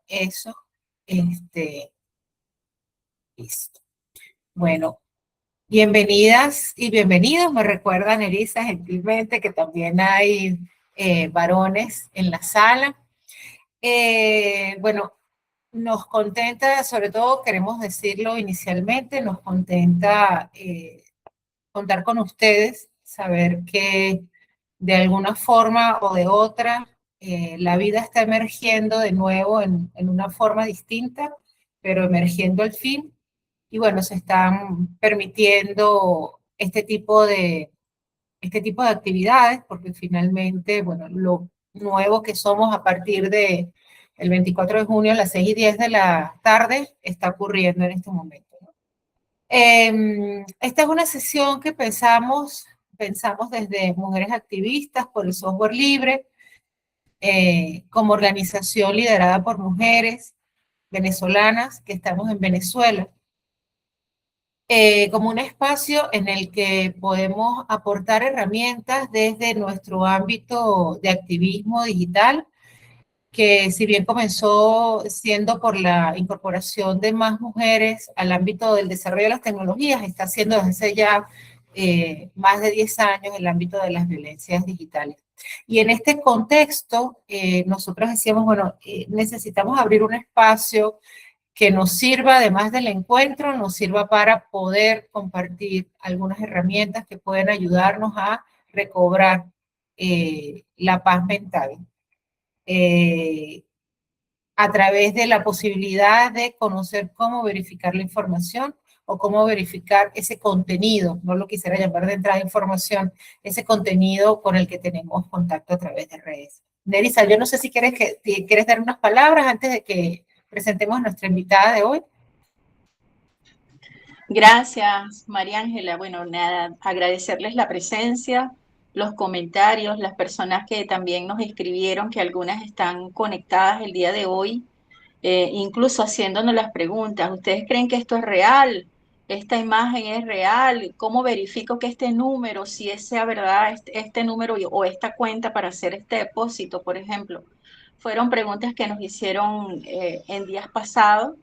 Eso, este, listo. Bueno, bienvenidas y bienvenidos. Me recuerda Nerissa gentilmente que también hay varones en la sala. Bueno, nos contenta, sobre todo queremos decirlo inicialmente, nos contenta contar con ustedes, saber que de alguna forma o de otra la vida está emergiendo de nuevo en una forma distinta, pero emergiendo al fin. Y bueno, se están permitiendo este tipo de actividades, porque finalmente, bueno, lo nuevo que somos a partir de el 24 de junio a las 6:10 de la tarde está ocurriendo en este momento. Esta es una sesión que pensamos desde Mujeres Activistas por el Software Libre, como organización liderada por mujeres venezolanas que estamos en Venezuela, como un espacio en el que podemos aportar herramientas desde nuestro ámbito de activismo digital, que si bien comenzó siendo por la incorporación de más mujeres al ámbito del desarrollo de las tecnologías, está siendo desde hace ya más de 10 años el ámbito de las violencias digitales. Y en este contexto, nosotros decíamos, bueno, necesitamos abrir un espacio que nos sirva, además del encuentro, nos sirva para poder compartir algunas herramientas que pueden ayudarnos a recobrar la paz mental. Eh, a través de la posibilidad de conocer cómo verificar la información o cómo verificar ese contenido, no lo quisiera llamar de entrada de información, ese contenido con el que tenemos contacto a través de redes. Nerissa, yo no sé si quieres dar unas palabras antes de que presentemos a nuestra invitada de hoy. Gracias, María Ángela. Bueno, nada, agradecerles la presencia, los comentarios, las personas que también nos escribieron, que algunas están conectadas el día de hoy, incluso haciéndonos las preguntas. ¿Ustedes creen que esto es real? ¿Esta imagen es real? ¿Cómo verifico que este número, si sea verdad, este número o esta cuenta para hacer este depósito, por ejemplo? Fueron preguntas que nos hicieron en días pasados.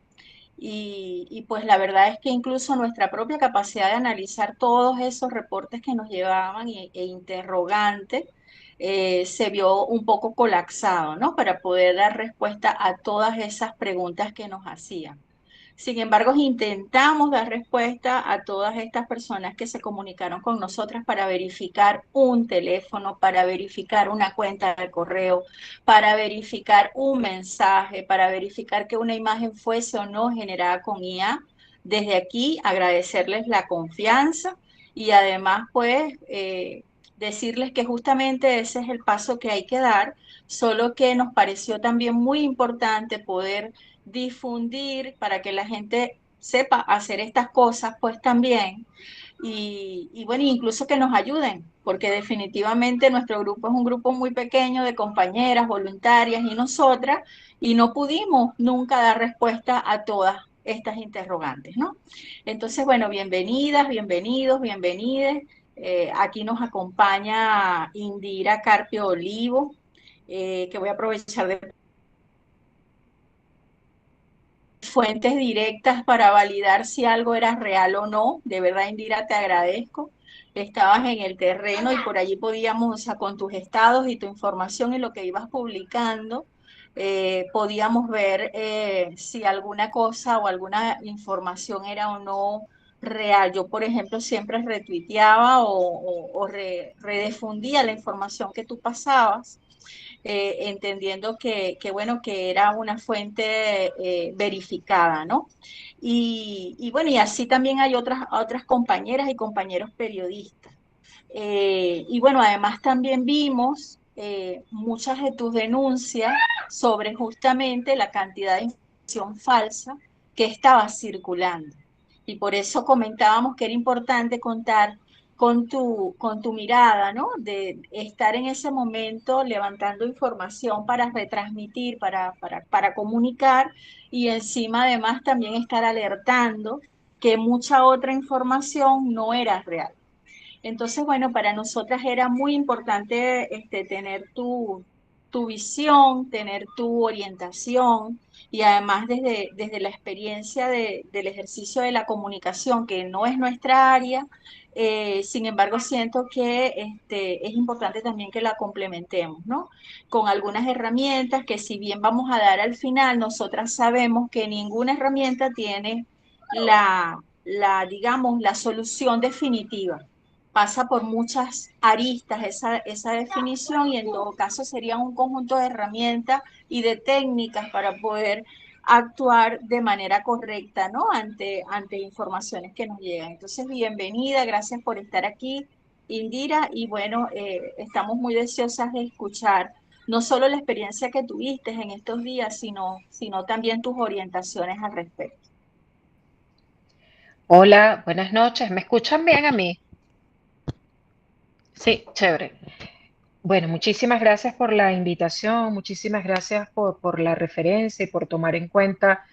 Pues la verdad es que incluso nuestra propia capacidad de analizar todos esos reportes que nos llevaban e interrogantes se vio un poco colapsado, ¿no? Para poder dar respuesta a todas esas preguntas que nos hacían. Sin embargo, intentamos dar respuesta a todas estas personas que se comunicaron con nosotras para verificar un teléfono, para verificar una cuenta de correo, para verificar un mensaje, para verificar que una imagen fuese o no generada con IA. Desde aquí, agradecerles la confianza y además, pues, decirles que justamente ese es el paso que hay que dar, solo que nos pareció también muy importante poder difundir para que la gente sepa hacer estas cosas, pues también. Bueno, incluso que nos ayuden, porque definitivamente nuestro grupo es un grupo muy pequeño de compañeras, voluntarias y nosotras, y no pudimos nunca dar respuesta a todas estas interrogantes, ¿no? Entonces, bueno, bienvenidas, bienvenidos, bienvenides. Aquí nos acompaña Indira Carpio Olivo, que voy a aprovechar de fuentes directas para validar si algo era real o no. De verdad, Indira, te agradezco. Estabas en el terreno y por allí podíamos, o sea, con tus estados y tu información y lo que ibas publicando, podíamos ver si alguna cosa o alguna información era o no real. Yo, por ejemplo, siempre retuiteaba o redifundía la información que tú pasabas, entendiendo bueno, que era una fuente verificada, ¿no? Bueno, y así también hay otras compañeras y compañeros periodistas. Bueno, además también vimos muchas de tus denuncias sobre justamente la cantidad de información falsa que estaba circulando. Y por eso comentábamos que era importante contar con tu mirada, ¿no? De estar en ese momento levantando información para retransmitir, para comunicar y encima además también estar alertando que mucha otra información no era real. Entonces, bueno, para nosotras era muy importante tener tu visión, tener tu orientación y además desde la experiencia del ejercicio de la comunicación, que no es nuestra área, sin embargo siento que es importante también que la complementemos, ¿no? Con algunas herramientas que si bien vamos a dar al final, nosotras sabemos que ninguna herramienta tiene digamos, la solución definitiva. Pasa por muchas aristas esa definición y en todo caso sería un conjunto de herramientas y de técnicas para poder actuar de manera correcta, ¿no? Ante informaciones que nos llegan. Entonces, bienvenida, gracias por estar aquí, Indira, y bueno, estamos muy deseosas de escuchar no solo la experiencia que tuviste en estos días, sino también tus orientaciones al respecto. Hola, buenas noches. ¿Me escuchan bien a mí? Sí, chévere. Bueno, muchísimas gracias por la invitación, muchísimas gracias por la referencia y por tomar en cuenta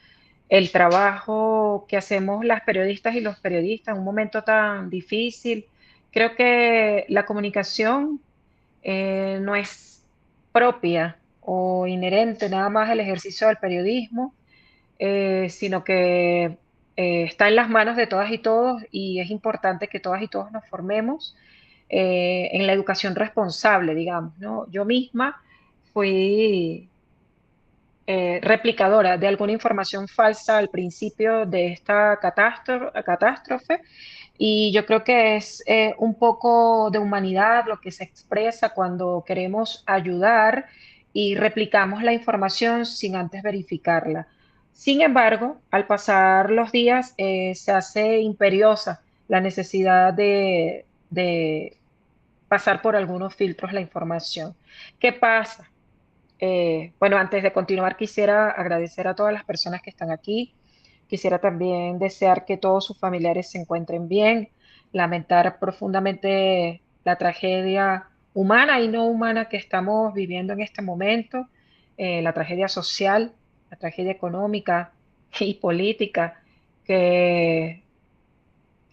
el trabajo que hacemos las periodistas y los periodistas en un momento tan difícil. Creo que la comunicación no es propia o inherente nada más al ejercicio del periodismo, sino que está en las manos de todas y todos y es importante que todas y todos nos formemos en la educación responsable, digamos, ¿no? Yo misma fui replicadora de alguna información falsa al principio de esta catástrofe y yo creo que es un poco de humanidad lo que se expresa cuando queremos ayudar y replicamos la información sin antes verificarla. Sin embargo, al pasar los días, se hace imperiosa la necesidad de pasar por algunos filtros la información. ¿Qué pasa? Bueno, antes de continuar, quisiera agradecer a todas las personas que están aquí. Quisiera también desear que todos sus familiares se encuentren bien, lamentar profundamente la tragedia humana y no humana que estamos viviendo en este momento, la tragedia social, la tragedia económica y política que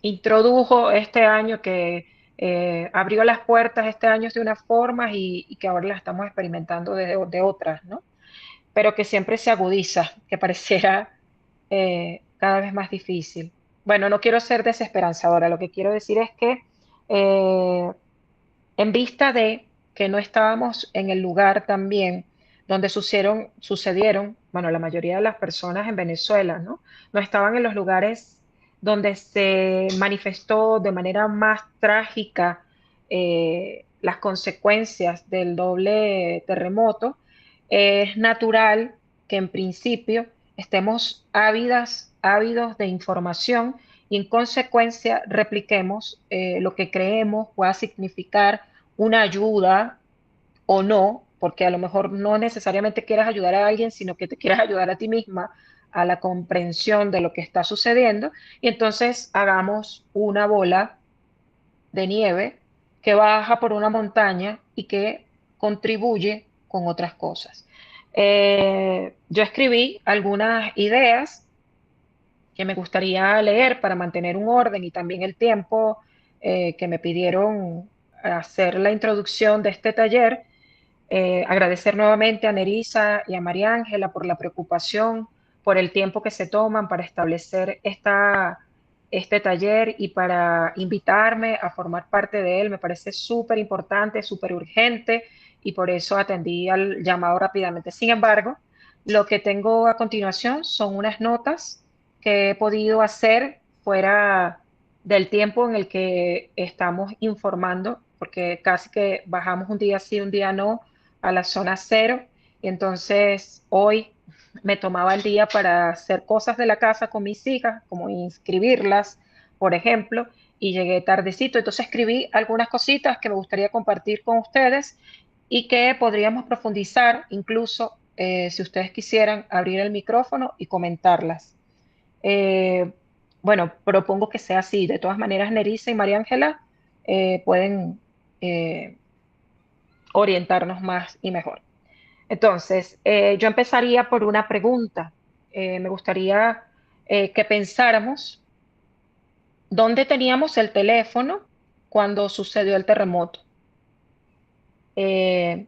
introdujo este año, que abrió las puertas este año de unas formas y que ahora las estamos experimentando de otras, ¿no? Pero que siempre se agudiza, que pareciera cada vez más difícil. Bueno, no quiero ser desesperanzadora, lo que quiero decir es que eh, en vista de que no estábamos en el lugar también donde sucedieron, bueno, la mayoría de las personas en Venezuela, ¿no? No estaban en los lugares donde se manifestó de manera más trágica las consecuencias del doble terremoto. Es natural que en principio estemos ávidos de información y en consecuencia repliquemos lo que creemos pueda significar una ayuda o no, porque a lo mejor no necesariamente quieras ayudar a alguien, sino que te quieras ayudar a ti misma a la comprensión de lo que está sucediendo y entonces hagamos una bola de nieve que baja por una montaña y que contribuye con otras cosas. Yo escribí algunas ideas que me gustaría leer para mantener un orden y también el tiempo que me pidieron hacer la introducción de este taller. Agradecer nuevamente a Nerissa y a María Ángela por la preocupación, por el tiempo que se toman para establecer este taller y para invitarme a formar parte de él. Me parece súper importante, súper urgente y por eso atendí al llamado rápidamente. Sin embargo, lo que tengo a continuación son unas notas que he podido hacer fuera del tiempo en el que estamos informando, porque casi que bajamos un día sí, un día no, a la zona cero. Y entonces hoy me tomaba el día para hacer cosas de la casa con mis hijas, como inscribirlas, por ejemplo, y llegué tardecito. Entonces escribí algunas cositas que me gustaría compartir con ustedes y que podríamos profundizar, incluso si ustedes quisieran abrir el micrófono y comentarlas. Eh, bueno, propongo que sea así. De todas maneras, Nerissa y María Ángela pueden orientarnos más y mejor. Entonces, yo empezaría por una pregunta. Me gustaría que pensáramos dónde teníamos el teléfono cuando sucedió el terremoto. Eh,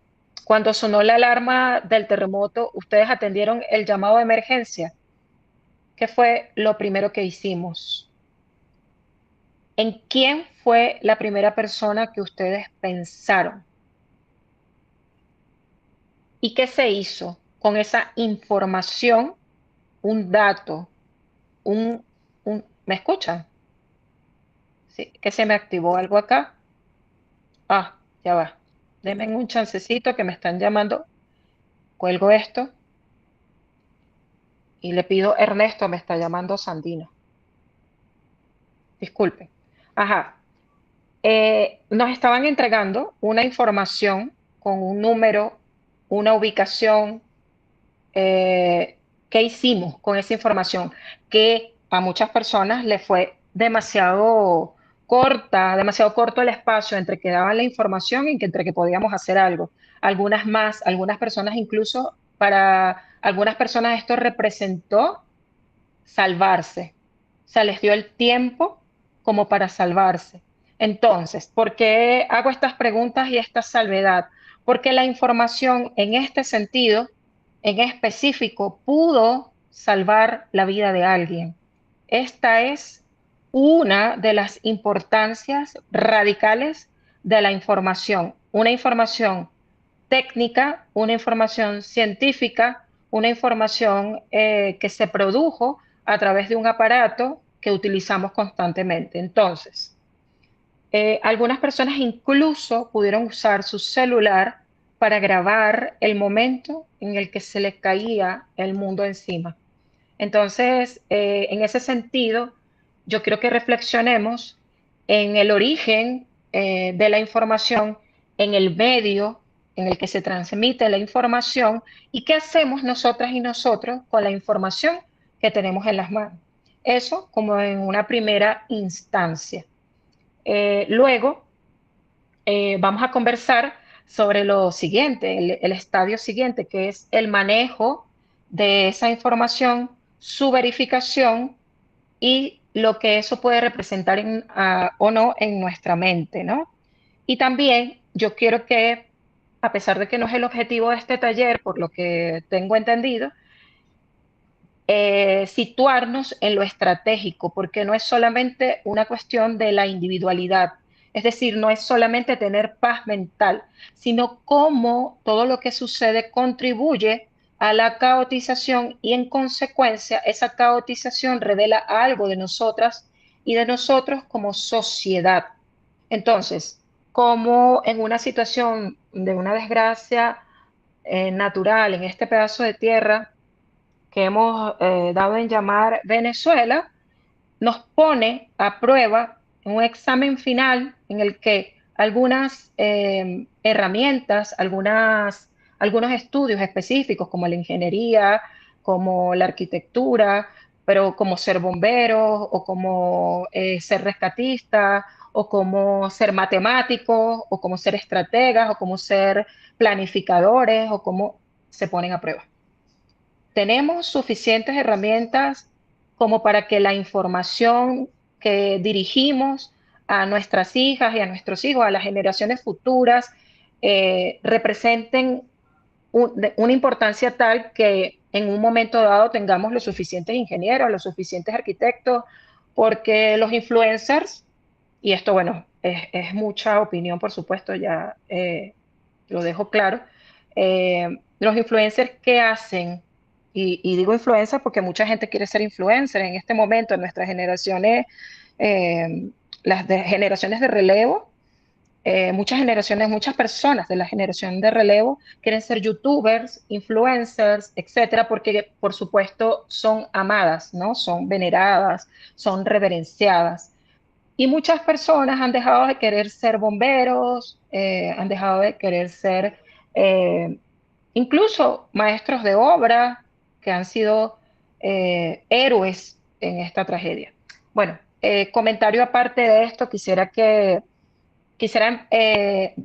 cuando sonó la alarma del terremoto, ustedes atendieron el llamado de emergencia. ¿Qué fue lo primero que hicimos? ¿En quién fue la primera persona que ustedes pensaron? ¿Y qué se hizo con esa información, un dato, ¿me escuchan? Sí, que se me activó algo acá. Ah, ya va. Denme un chancecito que me están llamando. Cuelgo esto y le pido, Ernesto, me está llamando Sandino. Disculpe. Ajá. Nos estaban entregando una información con un número, una ubicación. ¿Qué hicimos con esa información? Que a muchas personas le fue demasiado corto el espacio entre que daban la información y que entre que podíamos hacer algo. Algunas más, algunas personas incluso, para algunas personas esto representó salvarse. O sea, les dio el tiempo como para salvarse. Entonces, ¿por qué hago estas preguntas y esta salvedad? Porque la información en este sentido, en específico, pudo salvar la vida de alguien. Esta es una de las importancias radicales de la información. Una información técnica, una información científica, una información que se produjo a través de un aparato que utilizamos constantemente. Entonces, algunas personas incluso pudieron usar su celular para grabar el momento en el que se les caía el mundo encima. Entonces, en ese sentido, yo quiero que reflexionemos en el origen de la información, en el medio en el que se transmite la información y qué hacemos nosotras y nosotros con la información que tenemos en las manos. Eso como en una primera instancia. Luego, vamos a conversar sobre lo siguiente, el estadio siguiente, que es el manejo de esa información, su verificación y lo que eso puede representar o no en nuestra mente, ¿no? Y también yo quiero que, a pesar de que no es el objetivo de este taller, por lo que tengo entendido, situarnos en lo estratégico, porque no es solamente una cuestión de la individualidad, es decir, no es solamente tener paz mental, sino cómo todo lo que sucede contribuye a la caotización y en consecuencia esa caotización revela algo de nosotras y de nosotros como sociedad. Entonces, como en una situación de una desgracia natural en este pedazo de tierra, que hemos dado en llamar Venezuela, nos pone a prueba en un examen final en el que algunas herramientas, algunos estudios específicos como la ingeniería, como la arquitectura, pero como ser bombero o como ser rescatista o como ser matemáticos o como ser estrategas o como ser planificadores o como se ponen a prueba. Tenemos suficientes herramientas como para que la información que dirigimos a nuestras hijas y a nuestros hijos, a las generaciones futuras, representen una importancia tal que en un momento dado tengamos los suficientes ingenieros, los suficientes arquitectos, porque los influencers, y esto, bueno, es mucha opinión, por supuesto, ya lo dejo claro, los influencers que hacen, y digo influencers porque mucha gente quiere ser influencer en este momento, en nuestras generaciones, generaciones de relevo, muchas generaciones, muchas personas de la generación de relevo quieren ser youtubers, influencers, etcétera, porque por supuesto son amadas, ¿no? Son veneradas, son reverenciadas. Y muchas personas han dejado de querer ser bomberos, han dejado de querer ser eh, incluso maestros de obra que han sido héroes en esta tragedia. Bueno, comentario aparte de esto, quisiera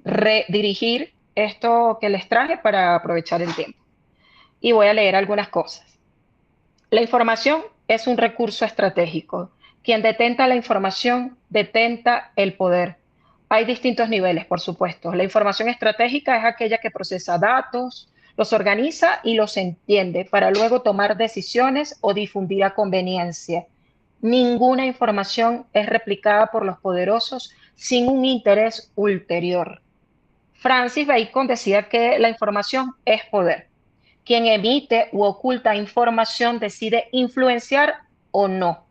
redirigir esto que les traje para aprovechar el tiempo. Y voy a leer algunas cosas. La información es un recurso estratégico. Quien detenta la información, detenta el poder. Hay distintos niveles, por supuesto. La información estratégica es aquella que procesa datos, los organiza y los entiende para luego tomar decisiones o difundir a conveniencia. Ninguna información es replicada por los poderosos sin un interés ulterior. Francis Bacon decía que la información es poder. Quien emite u oculta información decide influenciar o no.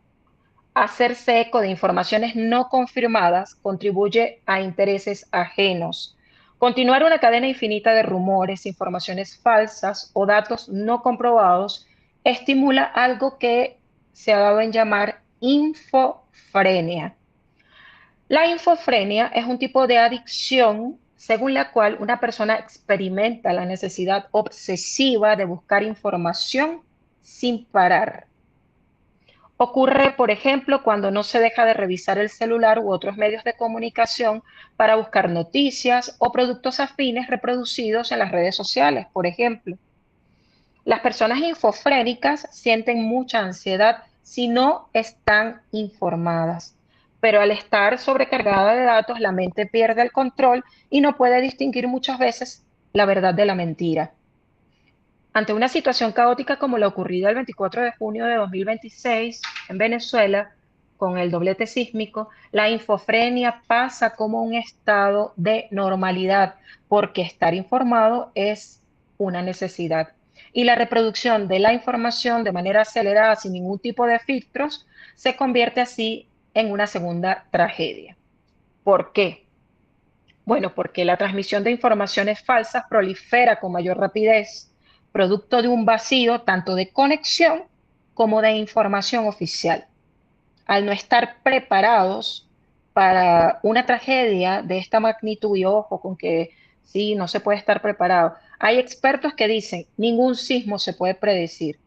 Hacerse eco de informaciones no confirmadas contribuye a intereses ajenos. Continuar una cadena infinita de rumores, informaciones falsas o datos no comprobados estimula algo que se ha dado en llamar infofrenia. La infofrenia es un tipo de adicción según la cual una persona experimenta la necesidad obsesiva de buscar información sin parar. Ocurre, por ejemplo, cuando no se deja de revisar el celular u otros medios de comunicación para buscar noticias o productos afines reproducidos en las redes sociales, por ejemplo. Las personas infofrénicas sienten mucha ansiedad si no están informadas, pero al estar sobrecargada de datos, la mente pierde el control y no puede distinguir muchas veces la verdad de la mentira. Ante una situación caótica como la ocurrida el 24 de junio de 2026 en Venezuela, con el doblete sísmico, la infofrenia pasa como un estado de normalidad, porque estar informado es una necesidad. Y la reproducción de la información de manera acelerada, sin ningún tipo de filtros, se convierte así en una segunda tragedia. ¿Por qué? Bueno, porque la transmisión de informaciones falsas prolifera con mayor rapidez, producto de un vacío tanto de conexión como de información oficial. Al no estar preparados para una tragedia de esta magnitud, y ojo con que sí, no se puede estar preparado. Hay expertos que dicen, ningún sismo se puede predecir,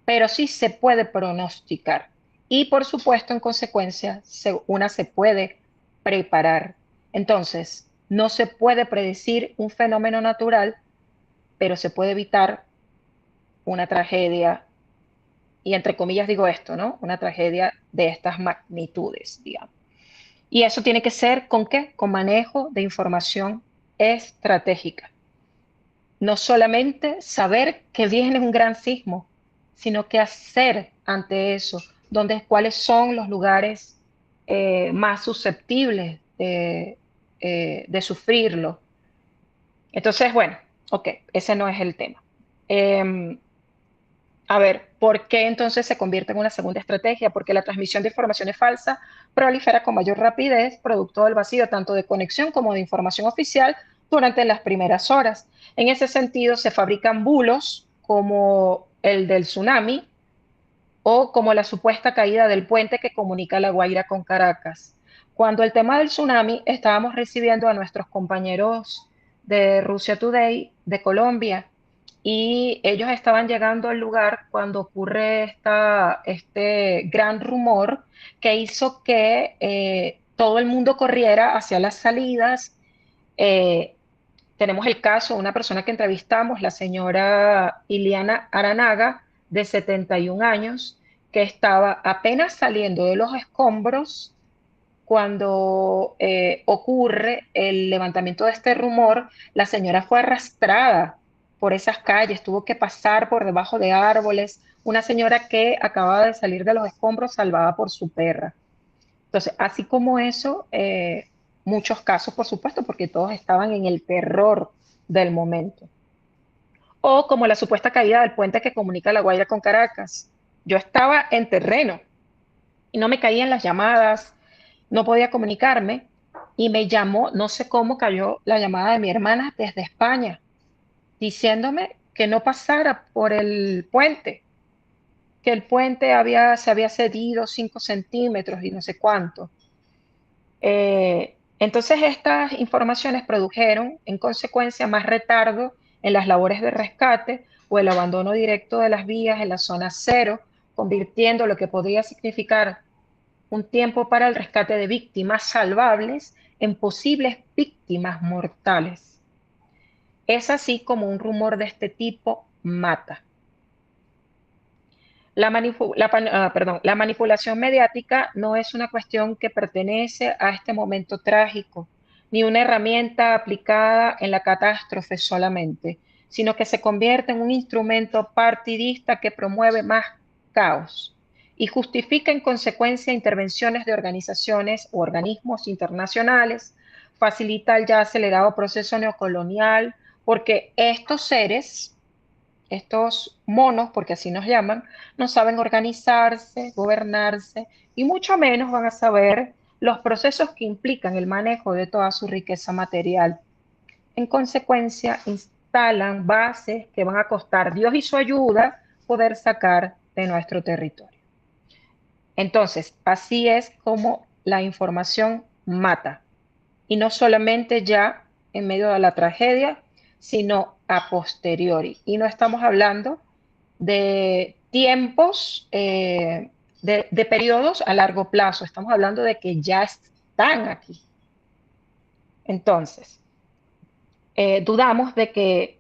pero sí se puede pronosticar. Y por supuesto, en consecuencia, una se puede preparar. Entonces, no se puede predecir un fenómeno natural, pero se puede evitar una tragedia, y entre comillas digo esto, ¿no? Una tragedia de estas magnitudes, digamos. Y eso tiene que ser ¿con qué? Con manejo de información estratégica. No solamente saber que viene un gran sismo, sino qué hacer ante eso, cuáles son los lugares más susceptibles de sufrirlo. Entonces, bueno, ok, ese no es el tema. A ver, ¿por qué entonces se convierte en una segunda estrategia? Porque la transmisión de informaciones falsas prolifera con mayor rapidez, producto del vacío tanto de conexión como de información oficial durante las primeras horas. En ese sentido, se fabrican bulos como el del tsunami o como la supuesta caída del puente que comunica La Guaira con Caracas. Cuando el tema del tsunami, estábamos recibiendo a nuestros compañeros de Russia Today, de Colombia, y ellos estaban llegando al lugar cuando ocurre este gran rumor que hizo que todo el mundo corriera hacia las salidas. Eh, Tenemos el caso de una persona que entrevistamos, la señora Iliana Aranaga, de 71 años, que estaba apenas saliendo de los escombros cuando ocurre el levantamiento de este rumor. La señora fue arrastrada por esas calles, tuvo que pasar por debajo de árboles, una señora que acababa de salir de los escombros salvada por su perra. Entonces, así como eso, muchos casos, por supuesto, porque todos estaban en el terror del momento. O como la supuesta caída del puente que comunica La Guaira con Caracas. Yo estaba en terreno y no me caían las llamadas, no podía comunicarme y me llamó, no sé cómo cayó la llamada de mi hermana desde España, diciéndome que no pasara por el puente, que el puente se había cedido 5 centímetros y no sé cuánto. Entonces, estas informaciones produjeron, en consecuencia, más retardo en las labores de rescate o el abandono directo de las vías en la zona cero, convirtiendo lo que podría significar un tiempo para el rescate de víctimas salvables en posibles víctimas mortales. Es así como un rumor de este tipo mata. La manipulación mediática no es una cuestión que pertenece a este momento trágico. ni una herramienta aplicada en la catástrofe solamente, sino que se convierte en un instrumento partidista que promueve más caos y justifica en consecuencia intervenciones de organizaciones o organismos internacionales, facilita el ya acelerado proceso neocolonial, porque estos seres, estos monos, porque así nos llaman, no saben organizarse, gobernarse y mucho menos van a saber los procesos que implican el manejo de toda su riqueza material. En consecuencia, instalan bases que van a costar Dios y su ayuda poder sacar de nuestro territorio. Entonces, así es como la información mata. Y no solamente ya en medio de la tragedia, sino a posteriori. Y no estamos hablando de tiempos, de periodos a largo plazo. Estamos hablando de que ya están aquí. Entonces, dudamos de que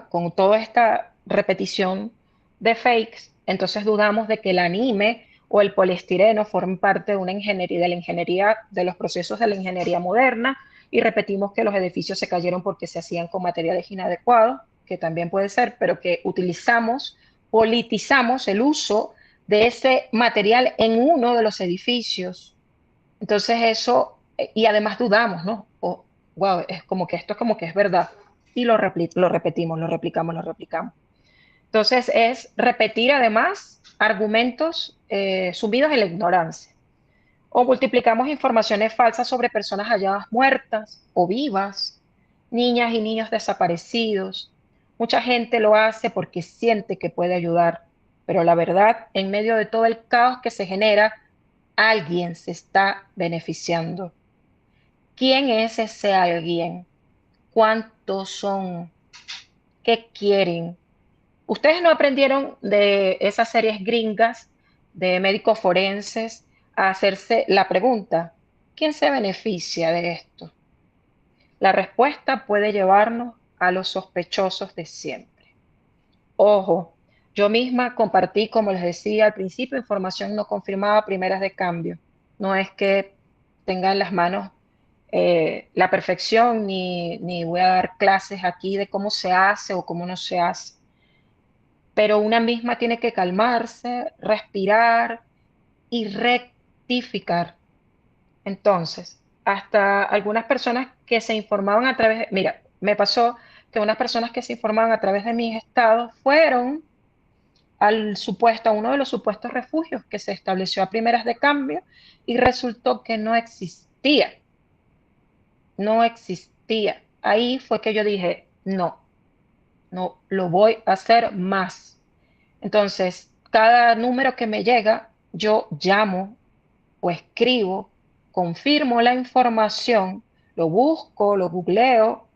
con toda esta repetición de fakes, entonces dudamos de que el anime o el poliestireno formen parte de una ingeniería, de la ingeniería, de los procesos de la ingeniería moderna, y repetimos que los edificios se cayeron porque se hacían con materiales inadecuados, que también puede ser, pero que utilizamos, politizamos el uso de ese material en uno de los edificios. Entonces eso, y además dudamos, ¿no? O, wow, es como que esto es como que es verdad. Y lo repetimos, lo replicamos, lo replicamos. Entonces es repetir además argumentos sumidos en la ignorancia. O multiplicamos informaciones falsas sobre personas halladas muertas o vivas, niñas y niños desaparecidos. Mucha gente lo hace porque siente que puede ayudar, pero la verdad, en medio de todo el caos que se genera, alguien se está beneficiando. ¿Quién es ese alguien? ¿Cuántos son? ¿Qué quieren? ¿Ustedes no aprendieron de esas series gringas de médicos forenses a hacerse la pregunta, ¿quién se beneficia de esto? La respuesta puede llevarnos a los sospechosos de siempre. Ojo, yo misma compartí, como les decía al principio, información no confirmada, primeras de cambio. No es que tenga en las manos la perfección, ni voy a dar clases aquí de cómo se hace o cómo no se hace. Pero una misma tiene que calmarse, respirar y rectificar. Entonces, hasta algunas personas que se informaban a través, mira, me pasó que unas personas que se informaban a través de mis estados fueron a uno de los supuestos refugios que se estableció a primeras de cambio y resultó que no existía, no existía. Ahí fue que yo dije, no, no lo voy a hacer más. Entonces, cada número que me llega, yo llamo o escribo, confirmo la información, lo busco, lo googleo,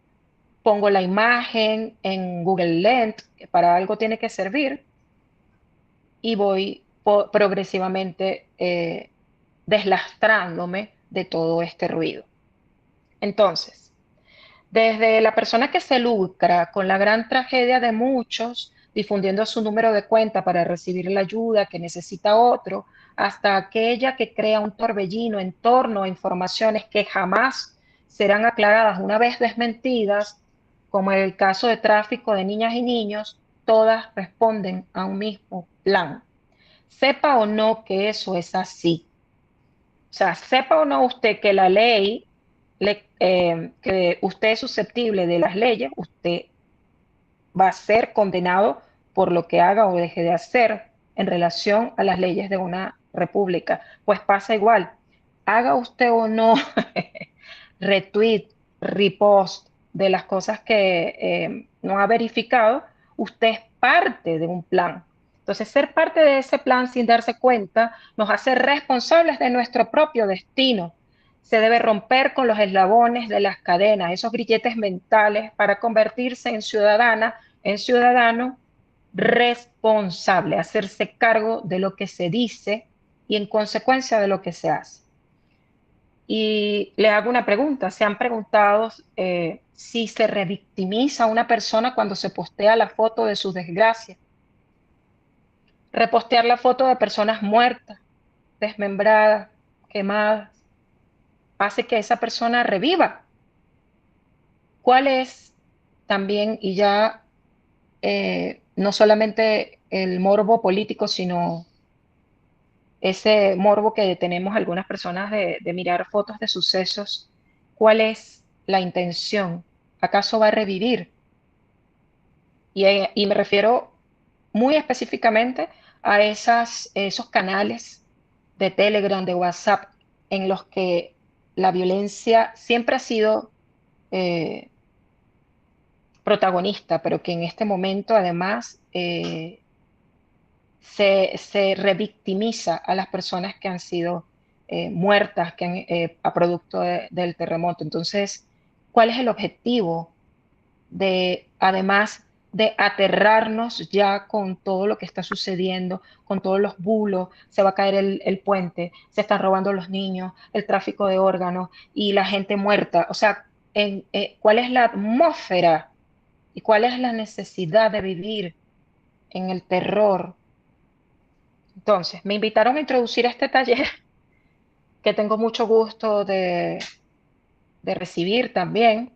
pongo la imagen en Google Lens, que para algo tiene que servir, y voy progresivamente deslastrándome de todo este ruido. Entonces, desde la persona que se lucra con la gran tragedia de muchos, difundiendo su número de cuenta para recibir la ayuda que necesita otro, hasta aquella que crea un torbellino en torno a informaciones que jamás serán aclaradas una vez desmentidas, como en el caso de tráfico de niñas y niños, todas responden a un mismo plan. Sepa o no que eso es así. O sea, sepa o no usted que la ley, que usted es susceptible de las leyes, usted va a ser condenado por lo que haga o deje de hacer en relación a las leyes de una república. Pues pasa igual. Haga usted o no retweet, repost de las cosas que no ha verificado, usted es parte de un plan. Entonces, ser parte de ese plan sin darse cuenta nos hace responsables de nuestro propio destino. Se debe romper con los eslabones de las cadenas, esos grilletes mentales, para convertirse en ciudadana, en ciudadano responsable, hacerse cargo de lo que se dice y en consecuencia de lo que se hace. Y le hago una pregunta, ¿se han preguntado si se revictimiza a una persona cuando se postea la foto de sus desgracias? Repostear la foto de personas muertas, desmembradas, quemadas, hace que esa persona reviva ¿cuál es también, y ya no solamente el morbo político, sino ese morbo que tenemos algunas personas de mirar fotos de sucesos, ¿cuál es la intención? ¿Acaso va a revivir? Y me refiero muy específicamente a esos canales de Telegram, de WhatsApp, en los que la violencia siempre ha sido eh, protagonista, pero que en este momento además se revictimiza a las personas que han sido muertas a producto del terremoto. Entonces, ¿cuál es el objetivo de, además de aterrarnos ya con todo lo que está sucediendo, con todos los bulos, se va a caer el puente, se están robando los niños, el tráfico de órganos y la gente muerta? O sea, ¿cuál es la atmósfera y cuál es la necesidad de vivir en el terror? Entonces, me invitaron a introducir este taller que tengo mucho gusto de recibir también,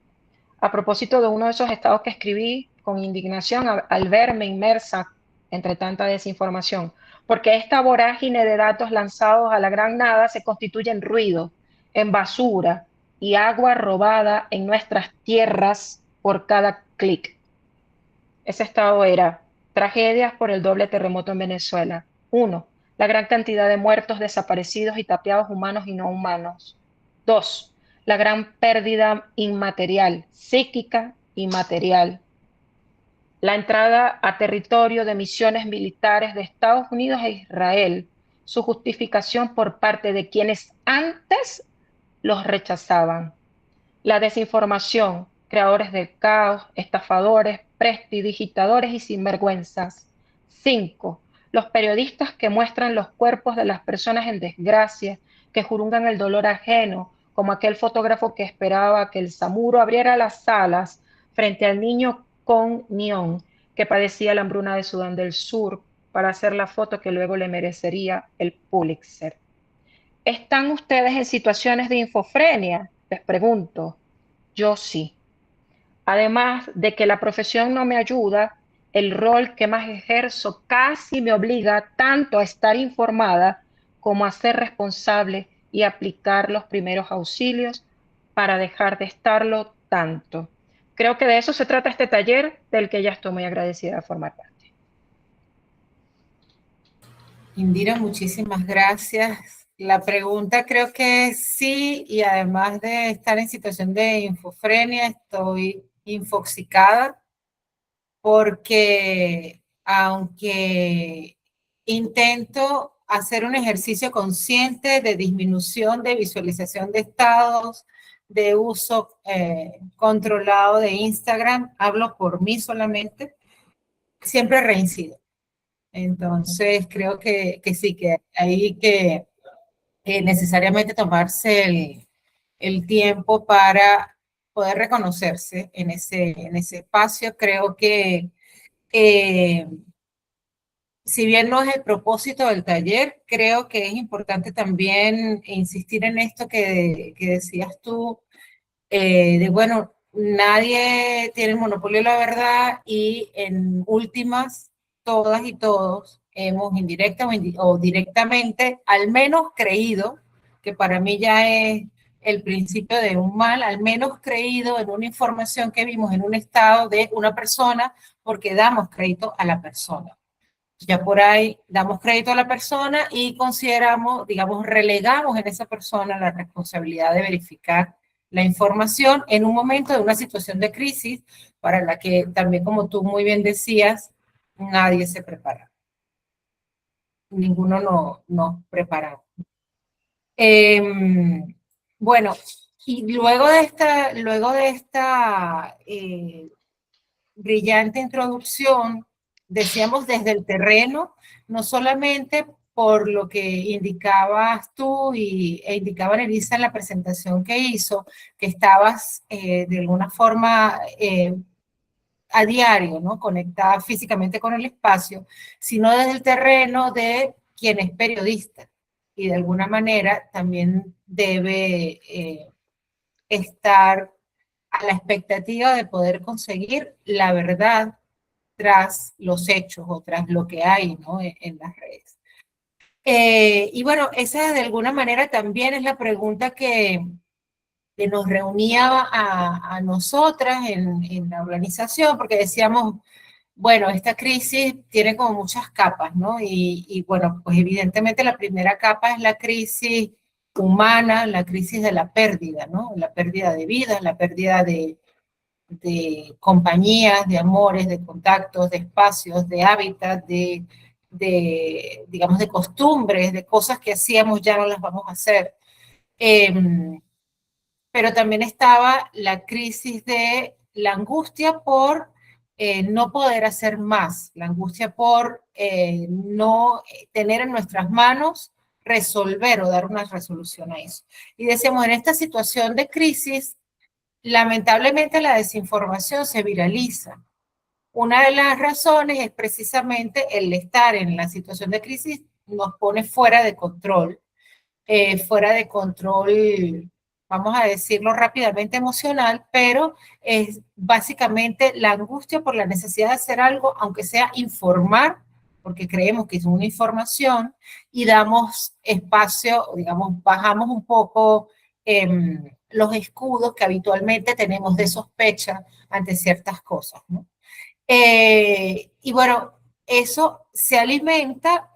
a propósito de uno de esos estados que escribí con indignación al verme inmersa entre tanta desinformación, porque esta vorágine de datos lanzados a la gran nada se constituye en ruido, en basura y agua robada en nuestras tierras por cada clic. Ese estado era: tragedias por el doble terremoto en Venezuela. Uno, la gran cantidad de muertos, desaparecidos y tapiados, humanos y no humanos. Dos, la gran pérdida inmaterial, psíquica y material. La entrada a territorio de misiones militares de Estados Unidos e Israel, su justificación por parte de quienes antes los rechazaban. La desinformación, creadores del caos, estafadores, prestidigitadores y sinvergüenzas. 5. Los periodistas que muestran los cuerpos de las personas en desgracia, que jurungan el dolor ajeno, como aquel fotógrafo que esperaba que el samuro abriera las alas frente al niño con Nión, que padecía la hambruna de Sudán del Sur, para hacer la foto que luego le merecería el Pulitzer. ¿Están ustedes en situaciones de infofrenia? Les pregunto. Yo sí. Además de que la profesión no me ayuda, el rol que más ejerzo casi me obliga tanto a estar informada como a ser responsable y aplicar los primeros auxilios para dejar de estarlo tanto. Creo que de eso se trata este taller, del que ya estoy muy agradecida de formar parte. Indira, muchísimas gracias. La pregunta creo que sí, y además de estar en situación de infofrenia, estoy infoxicada porque aunque intento hacer un ejercicio consciente de disminución de visualización de estados, de uso controlado de Instagram, hablo por mí solamente, siempre reincido. Entonces, creo que sí, que hay que necesariamente tomarse el tiempo para poder reconocerse en ese espacio. Creo que eh, si bien no es el propósito del taller, creo que es importante también insistir en esto que decías tú, de bueno, nadie tiene el monopolio de la verdad y en últimas, todas y todos hemos indirecta o directamente al menos creído, que para mí ya es el principio de un mal, al menos creído en una información que vimos en un estado de una persona porque damos crédito a la persona. Ya por ahí damos crédito a la persona y consideramos, digamos, relegamos en esa persona la responsabilidad de verificar la información en un momento de una situación de crisis para la que también, como tú muy bien decías, nadie se prepara. Ninguno nos prepara. Bueno, y luego de esta brillante introducción, decíamos desde el terreno, no solamente por lo que indicabas tú e indicaba Nerissa en la presentación que hizo, que estabas de alguna forma a diario, ¿no? Conectada físicamente con el espacio, sino desde el terreno de quien es periodista y de alguna manera también debe estar a la expectativa de poder conseguir la verdad tras los hechos o tras lo que hay, ¿no? En las redes. Y bueno, esa de alguna manera también es la pregunta que nos reunía a nosotras en la organización, porque decíamos, bueno, esta crisis tiene como muchas capas, ¿no? Y bueno, pues evidentemente la primera capa es la crisis humana, la crisis de la pérdida, ¿no? La pérdida de vidas, la pérdida de compañías, de amores, de contactos, de espacios, de hábitat, digamos, de costumbres, de cosas que hacíamos ya no las vamos a hacer. Pero también estaba la crisis de la angustia por no poder hacer más, la angustia por no tener en nuestras manos resolver o dar una resolución a eso. Y decíamos, en esta situación de crisis, lamentablemente la desinformación se viraliza. Una de las razones es precisamente el estar en la situación de crisis nos pone fuera de control, vamos a decirlo rápidamente, emocional, pero es básicamente la angustia por la necesidad de hacer algo, aunque sea informar, porque creemos que es una información, y damos espacio, digamos, bajamos un poco los escudos que habitualmente tenemos de sospecha ante ciertas cosas, ¿no? Y bueno, eso se alimenta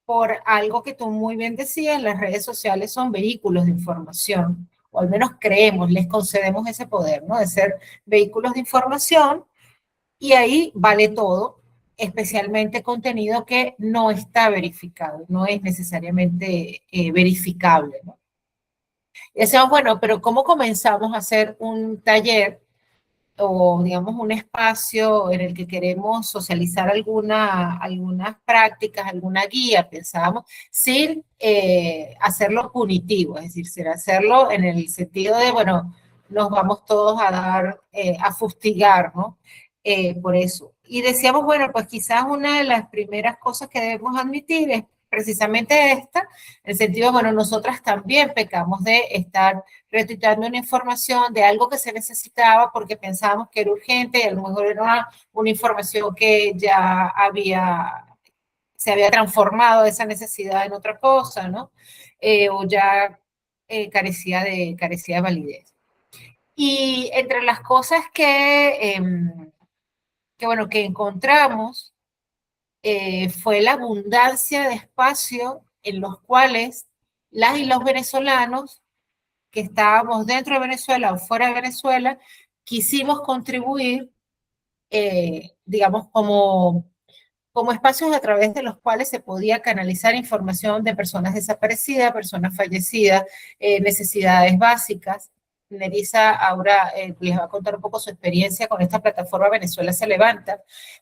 por algo que tú muy bien decías, las redes sociales son vehículos de información, o al menos creemos, les concedemos ese poder, ¿no? De ser vehículos de información, y ahí vale todo, especialmente contenido que no está verificado, no es necesariamente verificable, ¿no? Y decíamos, bueno, pero ¿cómo comenzamos a hacer un taller o digamos un espacio en el que queremos socializar algunas prácticas, alguna guía, pensábamos, sin hacerlo punitivo, es decir, sin hacerlo en el sentido de, bueno, nos vamos todos a dar, a fustigar, ¿no? Por eso. Y decíamos, bueno, pues quizás una de las primeras cosas que debemos admitir es precisamente esta, en el sentido, bueno, nosotras también pecamos de estar retuiteando una información de algo que se necesitaba porque pensábamos que era urgente y a lo mejor era una información que ya se había transformado esa necesidad en otra cosa, ¿no? O ya carecía de validez. Y entre las cosas bueno, que encontramos fue la abundancia de espacio en los cuales las y los venezolanos que estábamos dentro de Venezuela o fuera de Venezuela, quisimos contribuir, digamos, como espacios a través de los cuales se podía canalizar información de personas desaparecidas, personas fallecidas, necesidades básicas. Nerissa ahora les va a contar un poco su experiencia con esta plataforma Venezuela se levanta,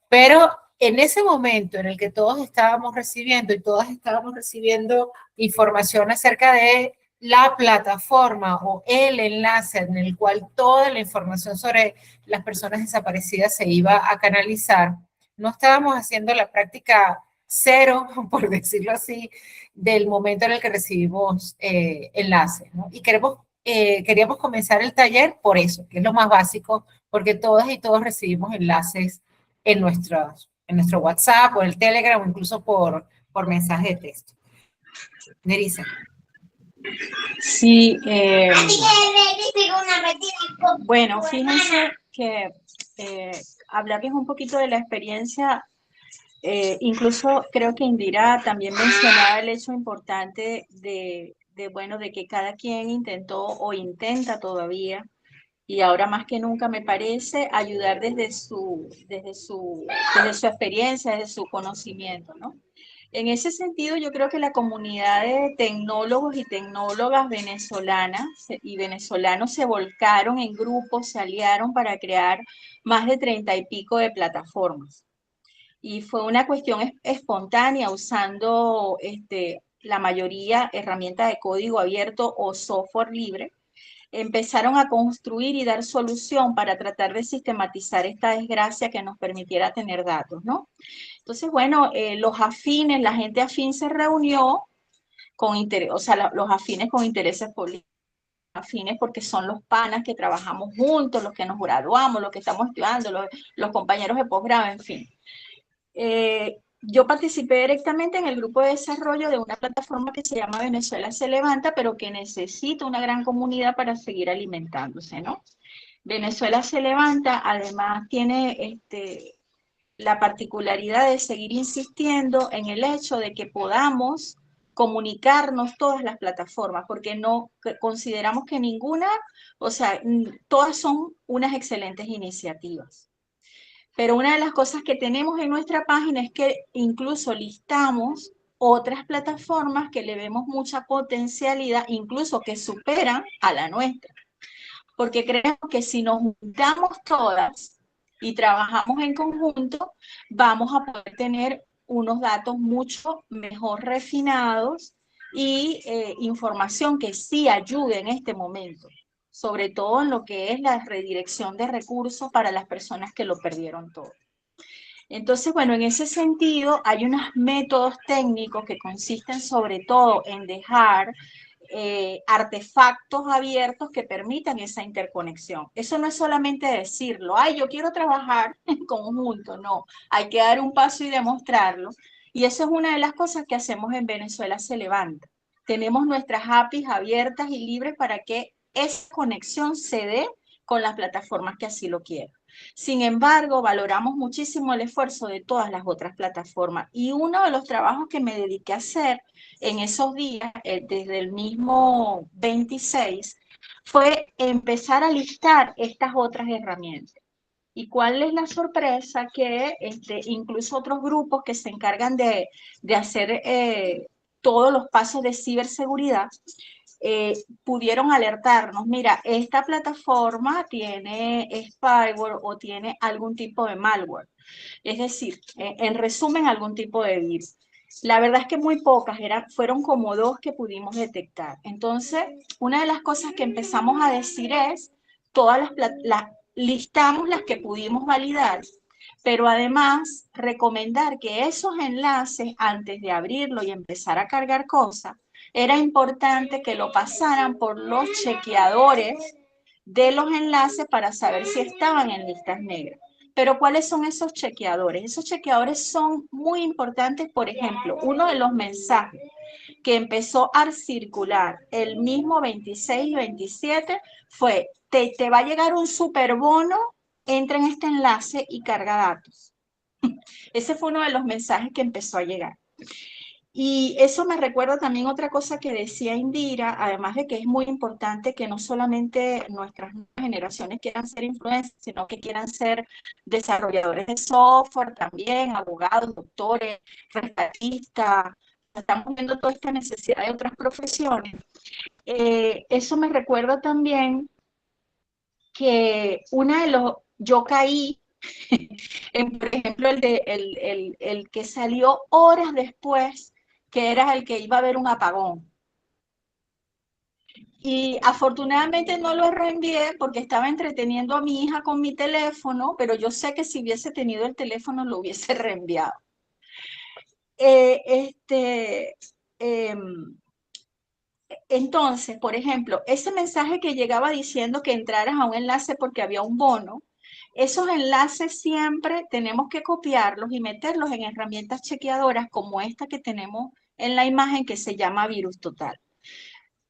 pero en ese momento en el que todos estábamos recibiendo y todas estábamos recibiendo información acerca de la plataforma o el enlace en el cual toda la información sobre las personas desaparecidas se iba a canalizar, no estábamos haciendo la práctica cero, por decirlo así, del momento en el que recibimos enlaces, ¿no? Y queríamos comenzar el taller por eso, que es lo más básico, porque todas y todos recibimos enlaces en nuestro WhatsApp o el Telegram o incluso por mensaje de texto. Nerissa. Sí, bueno, fíjense que hablarles un poquito de la experiencia, incluso creo que Indira también mencionaba el hecho importante bueno, de que cada quien intentó o intenta todavía, y ahora más que nunca me parece, ayudar desde su experiencia, desde su conocimiento, ¿no? En ese sentido, yo creo que la comunidad de tecnólogos y tecnólogas venezolanas y venezolanos se volcaron en grupos, se aliaron para crear más de 30 y pico de plataformas. Y fue una cuestión espontánea usando la mayoría herramientas de código abierto o software libre. Empezaron a construir y dar solución para tratar de sistematizar esta desgracia que nos permitiera tener datos, ¿no? Entonces, bueno, los afines, la gente afín se reunió con interés, o sea, los afines con intereses políticos afines porque son los panas que trabajamos juntos, los que nos graduamos, los que estamos estudiando, los compañeros de posgrado, en fin. Yo participé directamente en el grupo de desarrollo de una plataforma que se llama Venezuela se levanta, pero que necesita una gran comunidad para seguir alimentándose, ¿no? Venezuela se levanta, además tiene la particularidad de seguir insistiendo en el hecho de que podamos comunicarnos todas las plataformas, porque no consideramos que ninguna, o sea, todas son unas excelentes iniciativas. Pero una de las cosas que tenemos en nuestra página es que incluso listamos otras plataformas que le vemos mucha potencialidad, incluso que superan a la nuestra. Porque creemos que si nos juntamos todas y trabajamos en conjunto, vamos a poder tener unos datos mucho mejor refinados y información que sí ayude en este momento, sobre todo en lo que es la redirección de recursos para las personas que lo perdieron todo. Entonces, bueno, en ese sentido hay unos métodos técnicos que consisten sobre todo en dejar artefactos abiertos que permitan esa interconexión. Eso no es solamente decirlo, ay, yo quiero trabajar en conjunto, no, hay que dar un paso y demostrarlo. Y eso es una de las cosas que hacemos en Venezuela se levanta. Tenemos nuestras APIs abiertas y libres para que esa conexión se dé con las plataformas que así lo quieran. Sin embargo, valoramos muchísimo el esfuerzo de todas las otras plataformas y uno de los trabajos que me dediqué a hacer en esos días, desde el mismo 26, fue empezar a listar estas otras herramientas. ¿Y cuál es la sorpresa? Que incluso otros grupos que se encargan de hacer todos los pasos de ciberseguridad, pudieron alertarnos, mira, esta plataforma tiene spyware o tiene algún tipo de malware. Es decir, en resumen, algún tipo de virus. La verdad es que muy pocas, fueron como 2 que pudimos detectar. Entonces, una de las cosas que empezamos a decir es, listamos las que pudimos validar, pero además recomendar que esos enlaces, antes de abrirlo y empezar a cargar cosas, era importante que lo pasaran por los chequeadores de los enlaces para saber si estaban en listas negras. Pero ¿cuáles son esos chequeadores? Esos chequeadores son muy importantes. Por ejemplo, uno de los mensajes que empezó a circular el mismo 26 y 27 fue, te va a llegar un superbono, entra en este enlace y carga datos. Ese fue uno de los mensajes que empezó a llegar. Y eso me recuerda también otra cosa que decía Indira, además de que es muy importante que no solamente nuestras nuevas generaciones quieran ser influencers, sino que quieran ser desarrolladores de software también, abogados, doctores, rescatistas. Estamos viendo toda esta necesidad de otras profesiones. Eso me recuerda también que yo caí por ejemplo, el que salió horas después, que era el que iba a haber un apagón. Y afortunadamente no lo reenvié porque estaba entreteniendo a mi hija con mi teléfono, pero yo sé que si hubiese tenido el teléfono lo hubiese reenviado. Entonces, por ejemplo, ese mensaje que llegaba diciendo que entraras a un enlace porque había un bono, esos enlaces siempre tenemos que copiarlos y meterlos en herramientas chequeadoras como esta que tenemos en la imagen que se llama Virus Total.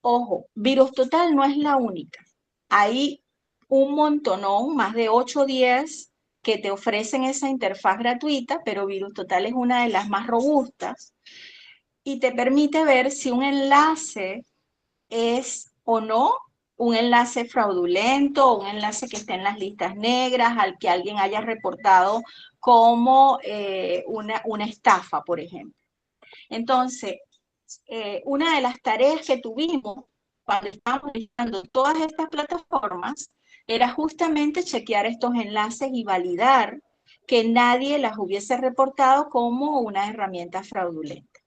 Ojo, Virus Total no es la única. Hay un montonón, más de 8 o 10 que te ofrecen esa interfaz gratuita, pero Virus Total es una de las más robustas y te permite ver si un enlace es o no un enlace fraudulento o un enlace que esté en las listas negras, al que alguien haya reportado como una estafa, por ejemplo. Entonces, una de las tareas que tuvimos cuando estábamos listando todas estas plataformas era justamente chequear estos enlaces y validar que nadie las hubiese reportado como una herramienta fraudulenta.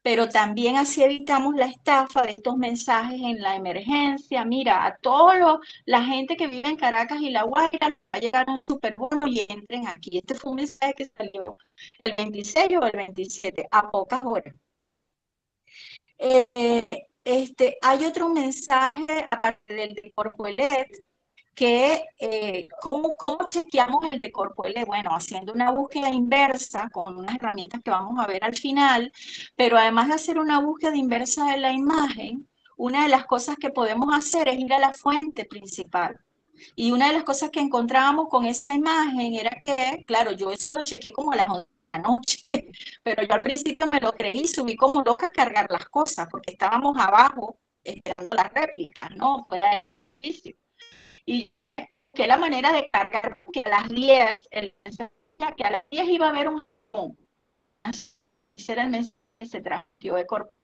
Pero también así evitamos la estafa de estos mensajes en la emergencia. Mira, a toda la gente que vive en Caracas y La Guaira va a llegar un superbono y entren aquí. Este fue un mensaje que salió el 26 o el 27, a pocas horas. hay otro mensaje, aparte del de Corpoelec, que ¿cómo chequeamos el de Corpoelec? Bueno, haciendo una búsqueda inversa con unas herramientas que vamos a ver al final, pero además de hacer una búsqueda inversa de la imagen, una de las cosas que podemos hacer es ir a la fuente principal. Y una de las cosas que encontrábamos con esa imagen era que, claro, yo eso lo chequeé como a las 11 de la noche, pero yo al principio me lo creí, subí como loca a cargar las cosas, porque estábamos abajo esperando las réplicas, ¿no? Fuera del edificio. Y que la manera de cargar, que a las 10, que a las 10 iba a haber un... Ese era el mensaje que se transmitió de Corpoelec.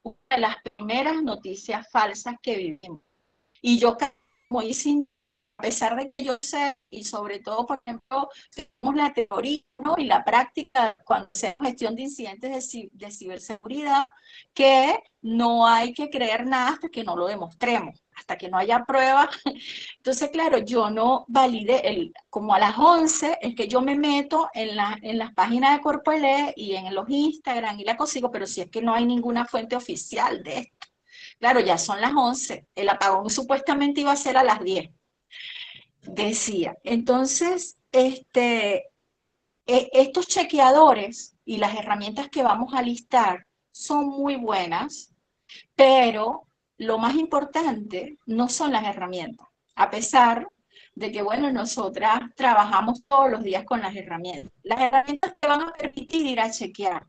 Una de las primeras noticias falsas que vivimos. Y yo como hice, a pesar de que yo sé, y sobre todo, por ejemplo, tenemos la teoría, ¿no? Y la práctica cuando hacemos gestión de incidentes de ciberseguridad, que no hay que creer nada hasta que no lo demostremos, hasta que no haya pruebas. Entonces, claro, yo no validé, como a las 11 es que yo me meto en las páginas de Corpoelec y en los Instagram y la consigo, pero si es que no hay ninguna fuente oficial de esto. Claro, ya son las 11, el apagón supuestamente iba a ser a las 10, decía. Entonces, estos chequeadores y las herramientas que vamos a listar son muy buenas, pero lo más importante no son las herramientas, a pesar de que, bueno, nosotras trabajamos todos los días con las herramientas. Las herramientas te van a permitir ir a chequear,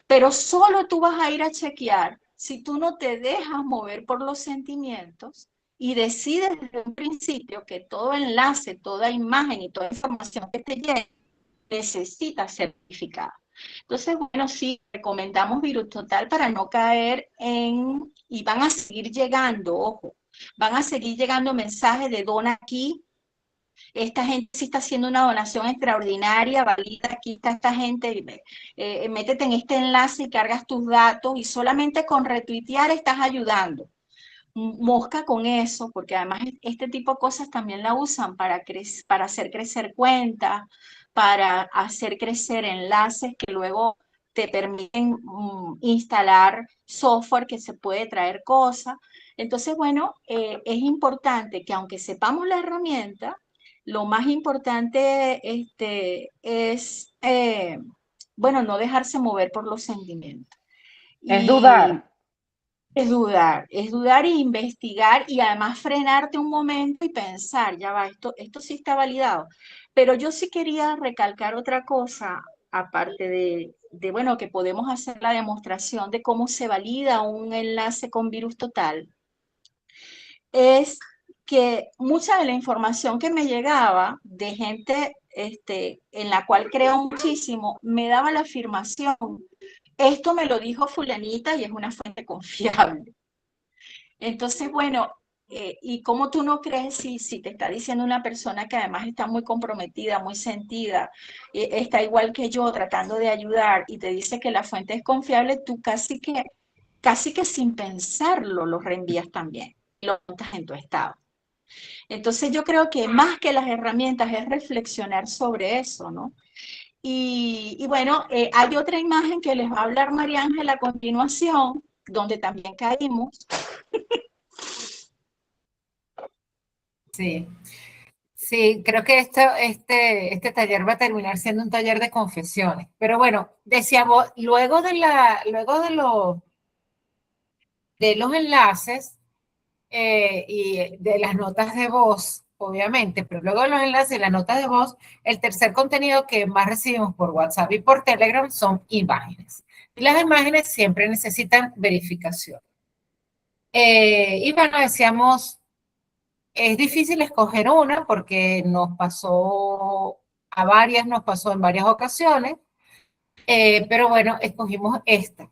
pero solo tú vas a ir a chequear si tú no te dejas mover por los sentimientos y decides desde un principio que todo enlace, toda imagen y toda información que te llegue necesita ser verificada. Entonces, bueno, sí, recomendamos Virus Total para no caer y van a seguir llegando, ojo, van a seguir llegando mensajes de dona aquí. Esta gente sí está haciendo una donación extraordinaria, valida, aquí está esta gente, métete en este enlace y cargas tus datos y solamente con retuitear estás ayudando. Mosca con eso, porque además este tipo de cosas también la usan para hacer crecer cuentas, para hacer crecer enlaces que luego te permiten instalar software que se puede traer cosas. Entonces, bueno, es importante que aunque sepamos la herramienta, lo más importante es, bueno, no dejarse mover por los sentimientos. Es dudar. Es dudar e investigar y además frenarte un momento y pensar, ya va, esto sí está validado. Pero yo sí quería recalcar otra cosa, aparte bueno, que podemos hacer la demostración de cómo se valida un enlace con Virus Total, es que mucha de la información que me llegaba de gente en la cual creo muchísimo, me daba la afirmación, esto me lo dijo fulanita y es una fuente confiable. Entonces, bueno, ¿y cómo tú no crees si te está diciendo una persona que además está muy comprometida, muy sentida, está igual que yo tratando de ayudar y te dice que la fuente es confiable, tú casi que sin pensarlo lo reenvías también y lo montas en tu estado? Entonces yo creo que más que las herramientas es reflexionar sobre eso, ¿no? Y bueno, hay otra imagen que les va a hablar María Ángela a continuación, donde también caímos. Sí, sí, creo que este taller va a terminar siendo un taller de confesiones. Pero bueno, decíamos, luego de los enlaces y de las notas de voz, obviamente, pero luego de los enlaces y las notas de voz, el tercer contenido que más recibimos por WhatsApp y por Telegram son imágenes. Y las imágenes siempre necesitan verificación. Y bueno, decíamos, es difícil escoger una porque nos pasó nos pasó en varias ocasiones, pero bueno, escogimos esta.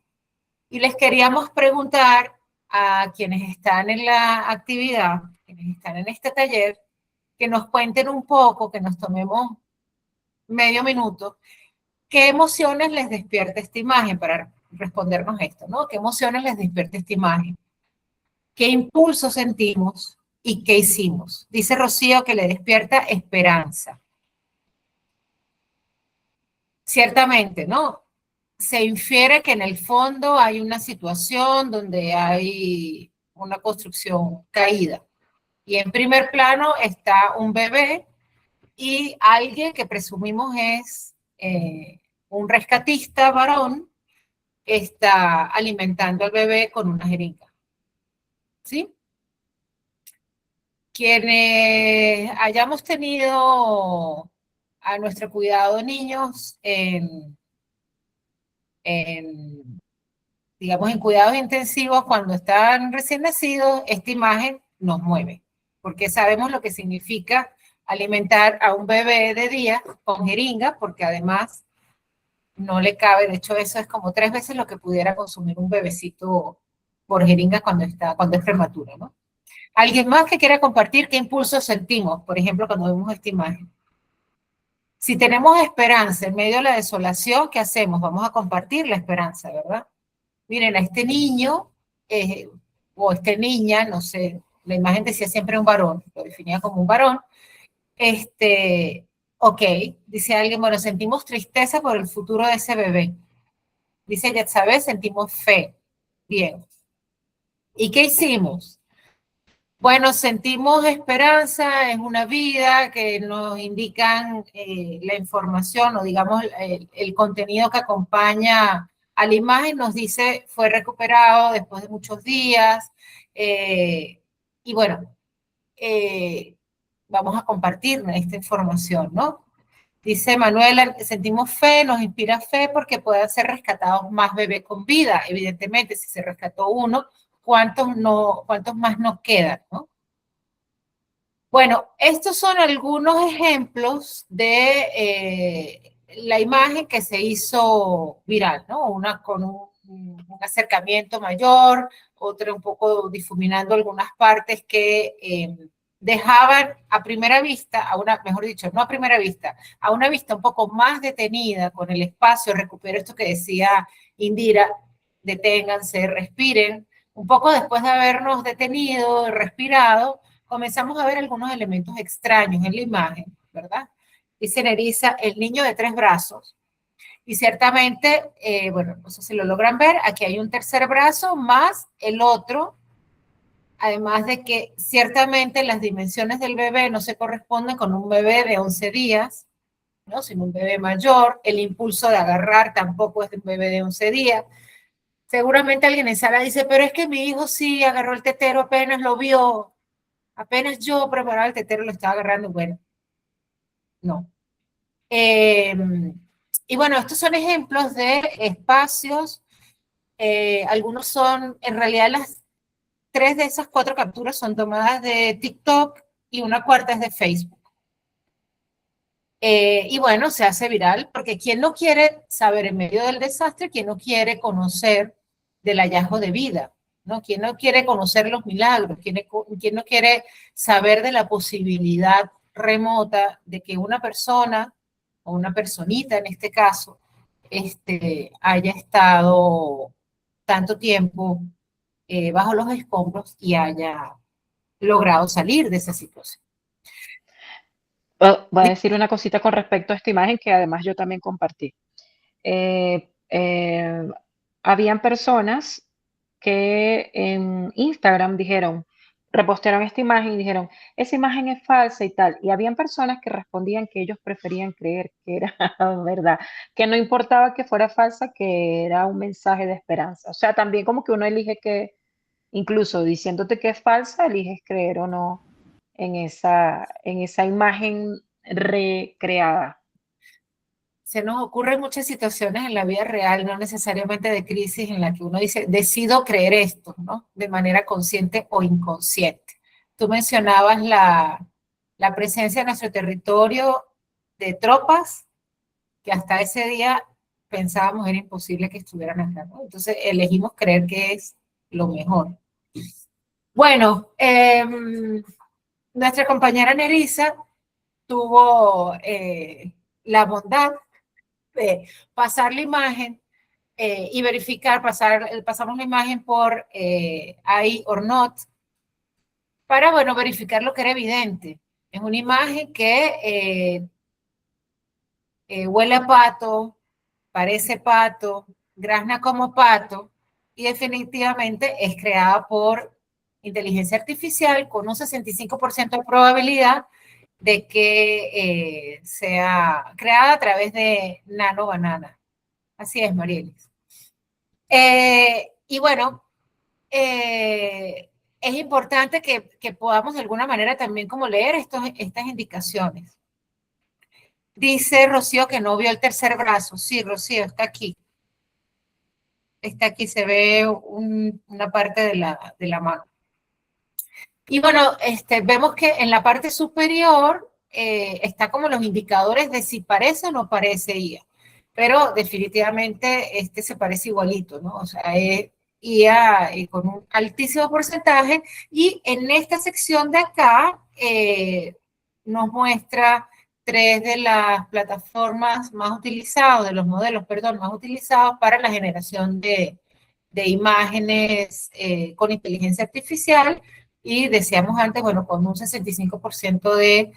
Y les queríamos preguntar a quienes están en la actividad, quienes están en este taller, que nos cuenten un poco, que nos tomemos medio minuto, qué emociones les despierta esta imagen para respondernos esto, ¿no? ¿Qué emociones les despierta esta imagen? ¿Qué impulso sentimos y qué hicimos? Dice Rocío que le despierta esperanza. Ciertamente, ¿no? se infiere que en el fondo hay una situación donde hay una construcción caída. Y en primer plano está un bebé y alguien que presumimos es un rescatista varón está alimentando al bebé con una jeringa. ¿Sí? Quienes hayamos tenido a nuestro cuidado niños digamos, en cuidados intensivos cuando están recién nacidos, esta imagen nos mueve, porque sabemos lo que significa alimentar a un bebé de día con jeringa, porque además no le cabe, de hecho eso es como 3 veces lo que pudiera consumir un bebecito por jeringa cuando es prematuro, ¿no? ¿Alguien más que quiera compartir qué impulsos sentimos, por ejemplo, cuando vemos esta imagen? Si tenemos esperanza en medio de la desolación, ¿qué hacemos? Vamos a compartir la esperanza, ¿verdad? Miren, a este niño o esta niña, no sé, la imagen decía siempre un varón, lo definía como un varón, ok, dice alguien, bueno, sentimos tristeza por el futuro de ese bebé. Dice, ya sabes, sentimos fe. Bien. ¿Y qué hicimos? Bueno, sentimos esperanza en una vida que nos indican la información o digamos el contenido que acompaña a la imagen, nos dice fue recuperado después de muchos días y bueno, vamos a compartir esta información, ¿no? Dice Manuela, sentimos fe, nos inspira fe porque puedan ser rescatados más bebés con vida. Evidentemente, si se rescató uno, ¿cuántos más nos quedan, ¿no? Bueno, estos son algunos ejemplos de la imagen que se hizo viral, ¿no? Una con un acercamiento mayor, otra un poco difuminando algunas partes que dejaban a primera vista, mejor dicho, no a primera vista, a una vista un poco más detenida con el espacio, recupero esto que decía Indira, deténganse, respiren, un poco después de habernos detenido, respirado, comenzamos a ver algunos elementos extraños en la imagen, ¿verdad? Dice Nerissa, el niño de 3 brazos. Y ciertamente, bueno, no sé si lo logran ver, aquí hay un tercer brazo más el otro, además de que ciertamente las dimensiones del bebé no se corresponden con un bebé de 11 días, ¿no? Sino un bebé mayor, el impulso de agarrar tampoco es de un bebé de 11 días. Seguramente alguien en sala dice, pero es que mi hijo sí agarró el tetero, apenas lo vio, apenas yo preparaba el tetero lo estaba agarrando, bueno, no. Y bueno, estos son ejemplos de espacios, algunos son, en realidad las 3 de esas 4 capturas son tomadas de TikTok y una cuarta es de Facebook. Y bueno, se hace viral porque ¿quién no quiere saber en medio del desastre? ¿Quién no quiere conocer del hallazgo de vida? ¿No? ¿Quién no quiere conocer los milagros? ¿Quién no quiere saber de la posibilidad remota de que una persona, o una personita en este caso, haya estado tanto tiempo bajo los escombros y haya logrado salir de esa situación? Voy a decir una cosita con respecto a esta imagen que además yo también compartí. Eh, eh, Habían personas que en Instagram dijeron, repostearon esta imagen y dijeron, esa imagen es falsa y tal. Y habían personas que respondían que ellos preferían creer que era verdad, que no importaba que fuera falsa, que era un mensaje de esperanza. O sea, también como que uno elige que, incluso diciéndote que es falsa, eliges creer o no en esa imagen recreada. Se nos ocurren muchas situaciones en la vida real, no necesariamente de crisis, en la que uno dice, decido creer esto, ¿no? De manera consciente o inconsciente. Tú mencionabas la presencia en nuestro territorio de tropas que hasta ese día pensábamos era imposible que estuvieran acá, ¿no? Entonces elegimos creer que es lo mejor. Bueno, nuestra compañera Nerissa tuvo la bondad de pasar la imagen y verificar, pasamos la imagen por AI or not, para, bueno, verificar lo que era evidente. Es una imagen que huele a pato, parece pato, grazna como pato, y definitivamente es creada por inteligencia artificial con un 65% de probabilidad de que sea creada a través de Nano Banana. Así es, Marielis. Y bueno, es importante que podamos de alguna manera también como leer estas indicaciones. Dice Rocío que no vio el tercer brazo. Sí, Rocío, está aquí. Está aquí, se ve una parte de la mano. Y bueno, vemos que en la parte superior está como los indicadores de si parece o no parece IA. Pero definitivamente este se parece igualito, ¿no? O sea, es IA con un altísimo porcentaje. Y en esta sección de acá nos muestra 3 de las plataformas más utilizadas, de los modelos, perdón, más utilizados para la generación de imágenes con inteligencia artificial. Y decíamos antes, bueno, con un 65% de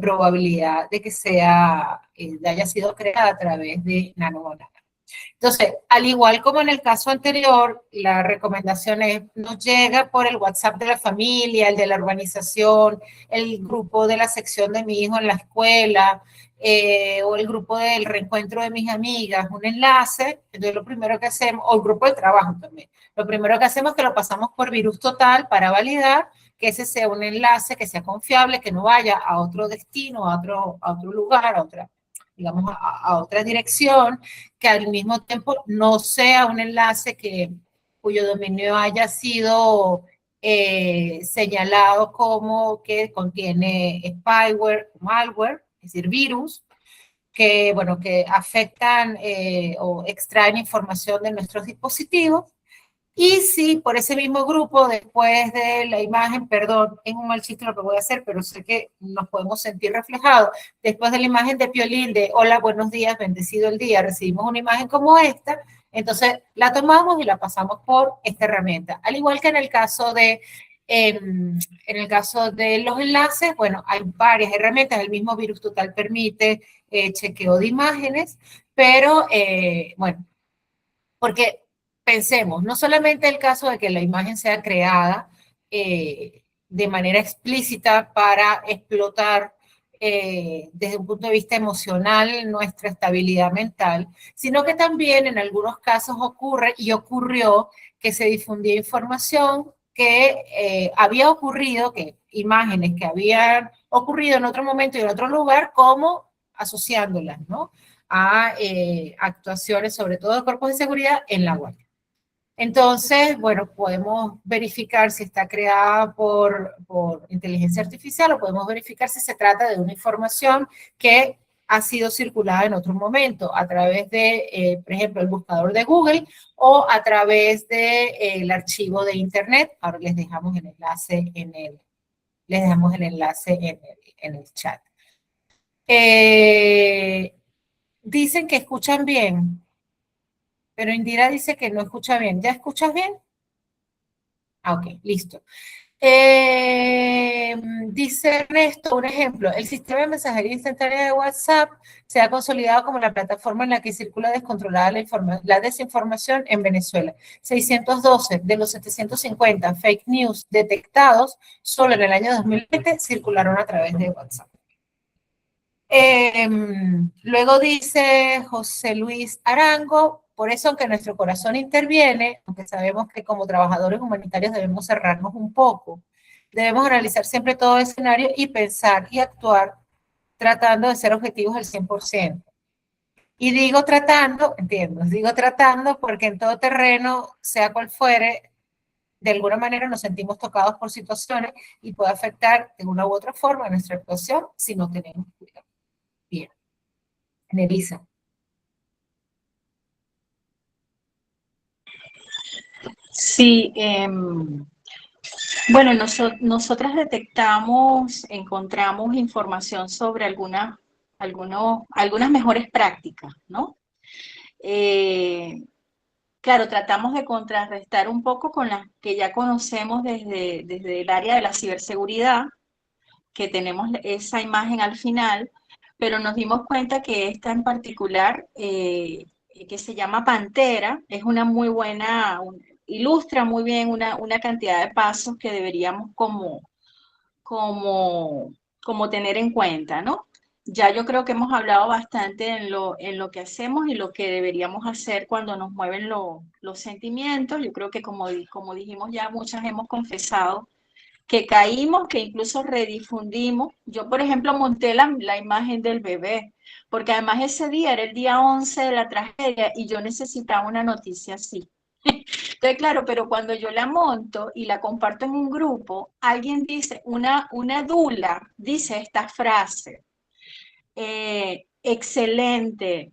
probabilidad de que haya sido creada a través de Nano. Entonces, al igual como en el caso anterior, la recomendación es, nos llega por el WhatsApp de la familia, el de la urbanización, el grupo de la sección de mi hijo en la escuela, o el grupo del reencuentro de mis amigas, un enlace. Entonces, lo primero que hacemos, o el grupo de trabajo también, lo primero que hacemos es que lo pasamos por Virus Total para validar que ese sea un enlace que sea confiable, que no vaya a otro destino, a otro lugar, digamos, a otra dirección, que al mismo tiempo no sea un enlace cuyo dominio haya sido señalado como que contiene spyware, malware, es decir, virus, que, bueno, que afectan o extraen información de nuestros dispositivos. Y si por ese mismo grupo, después de la imagen, perdón, es un mal chiste lo que voy a hacer, pero sé que nos podemos sentir reflejados, después de la imagen de Piolín de hola, buenos días, bendecido el día, recibimos una imagen como esta, entonces la tomamos y la pasamos por esta herramienta. Al igual que en el caso de los enlaces, bueno, hay varias herramientas, el mismo Virus Total permite chequeo de imágenes, pero bueno, porque pensemos, no solamente el caso de que la imagen sea creada de manera explícita para explotar desde un punto de vista emocional nuestra estabilidad mental, sino que también en algunos casos ocurre y ocurrió que se difundía información que había ocurrido, que imágenes que habían ocurrido en otro momento y en otro lugar, como asociándolas, ¿no? A actuaciones, sobre todo de cuerpos de seguridad, en la web. Entonces, bueno, podemos verificar si está creada por inteligencia artificial o podemos verificar si se trata de una información que ha sido circulada en otro momento a través de, por ejemplo, el buscador de Google o a través del archivo de Internet. Ahora les dejamos el enlace en el chat. Dicen que escuchan bien, pero Indira dice que no escucha bien. ¿Ya escuchas bien? Ah, ok, listo. Dice Ernesto, un ejemplo, el sistema de mensajería instantánea de WhatsApp se ha consolidado como la plataforma en la que circula descontrolada la desinformación en Venezuela. 612 de los 750 fake news detectados solo en el año 2020 circularon a través de WhatsApp. Luego dice José Luis Arango, por eso aunque nuestro corazón interviene, aunque sabemos que como trabajadores humanitarios debemos cerrarnos un poco, debemos analizar siempre todo el escenario y pensar y actuar tratando de ser objetivos al 100%. Y digo tratando, entiendo, digo tratando porque en todo terreno, sea cual fuere, de alguna manera nos sentimos tocados por situaciones y puede afectar de una u otra forma nuestra actuación si no tenemos cuidado. Bien. Nelisa. Sí, bueno, nosotras encontramos información sobre algunas mejores prácticas, ¿no? Claro, tratamos de contrarrestar un poco con las que ya conocemos desde el área de la ciberseguridad, que tenemos esa imagen al final, pero nos dimos cuenta que esta en particular que se llama Pantera. Es una muy buena, ilustra muy bien una cantidad de pasos que deberíamos como, como tener en cuenta, ¿no? Ya yo creo que hemos hablado bastante en lo que hacemos y lo que deberíamos hacer cuando nos mueven los sentimientos. Yo creo que como dijimos ya, muchas hemos confesado que caímos, que incluso redifundimos. Yo, por ejemplo, monté la imagen del bebé, porque además ese día era el día 11 de la tragedia y yo necesitaba una noticia así. Entonces, claro, pero cuando yo la monto y la comparto en un grupo, alguien dice, una dula dice esta frase, excelente,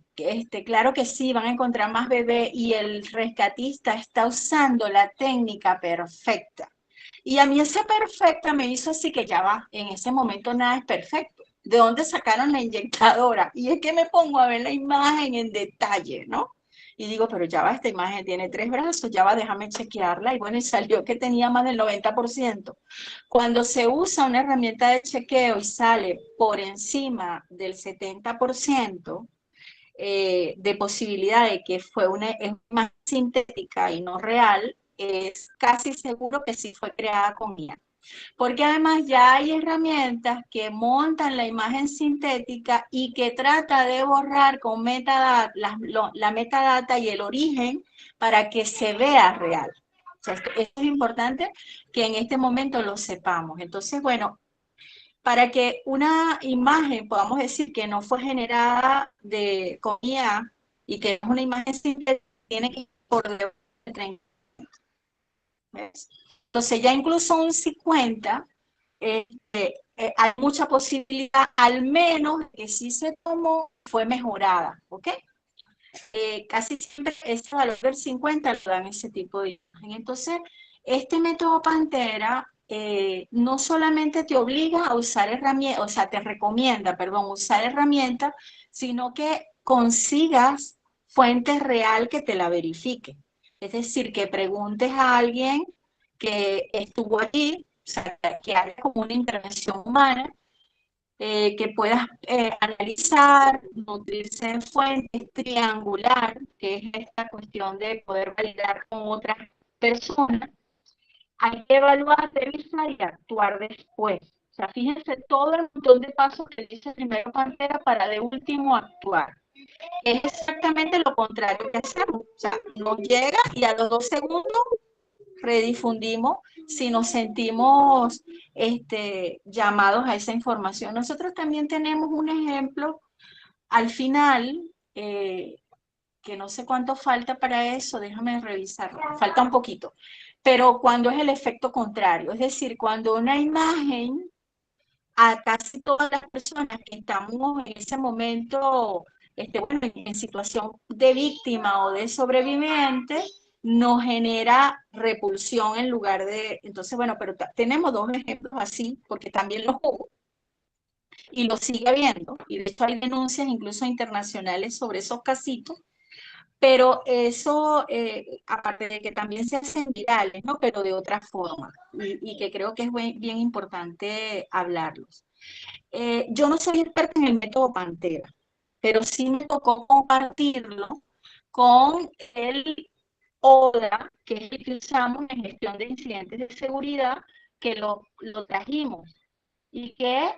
claro que sí, van a encontrar más bebés y el rescatista está usando la técnica perfecta. Y a mí esa perfecta me hizo así que ya va, en ese momento nada es perfecto. ¿De dónde sacaron la inyectadora? Y es que me pongo a ver la imagen en detalle, ¿no? Y digo, pero ya va, esta imagen tiene 3 brazos, ya va, déjame chequearla. Y bueno, y salió que tenía más del 90%. Cuando se usa una herramienta de chequeo y sale por encima del 70%, de posibilidad de que fue una más sintética y no real, es casi seguro que sí fue creada con IA. Porque además ya hay herramientas que montan la imagen sintética y que trata de borrar con metadata, la metadata y el origen para que se vea real. O sea, esto es importante que en este momento lo sepamos. Entonces, bueno, para que una imagen podamos decir que no fue generada con IA y que es una imagen sintética, tiene que ir por debajo de 30. ¿Ves? Entonces ya incluso un 50, hay mucha posibilidad, al menos que sí se tomó, fue mejorada, ¿ok? Casi siempre ese valor del 50 lo dan ese tipo de imagen. Entonces, este método Pantera no solamente te obliga a usar herramientas, o sea, te recomienda, perdón, usar herramientas, sino que consigas fuente real que te la verifique. Es decir, que preguntes a alguien que estuvo allí, o sea, que haga como una intervención humana, que puedas analizar, nutrirse de fuentes, triangular, que es esta cuestión de poder validar con otras personas. Hay que evaluar, revisar y actuar después. O sea, fíjense todo el montón de pasos que dice primero Pantera para de último actuar. Es exactamente lo contrario que hacemos. O sea, nos llega y a los 2 segundos redifundimos si nos sentimos llamados a esa información. Nosotros también tenemos un ejemplo al final, que no sé cuánto falta para eso, déjame revisarlo, falta un poquito, pero cuando es el efecto contrario, es decir, cuando una imagen a casi todas las personas que estamos en ese momento, bueno, en situación de víctima o de sobreviviente, nos genera repulsión en lugar de... Entonces, bueno, pero tenemos 2 ejemplos así, porque también los hubo, y lo sigue habiendo, y de hecho hay denuncias incluso internacionales sobre esos casitos, pero eso, aparte de que también se hacen virales, ¿no? Pero de otra forma, y que creo que es bien importante hablarlos. Yo no soy experta en el método Pantera, pero sí me tocó compartirlo con el ODA, que es el que usamos en gestión de incidentes de seguridad, que lo trajimos y que,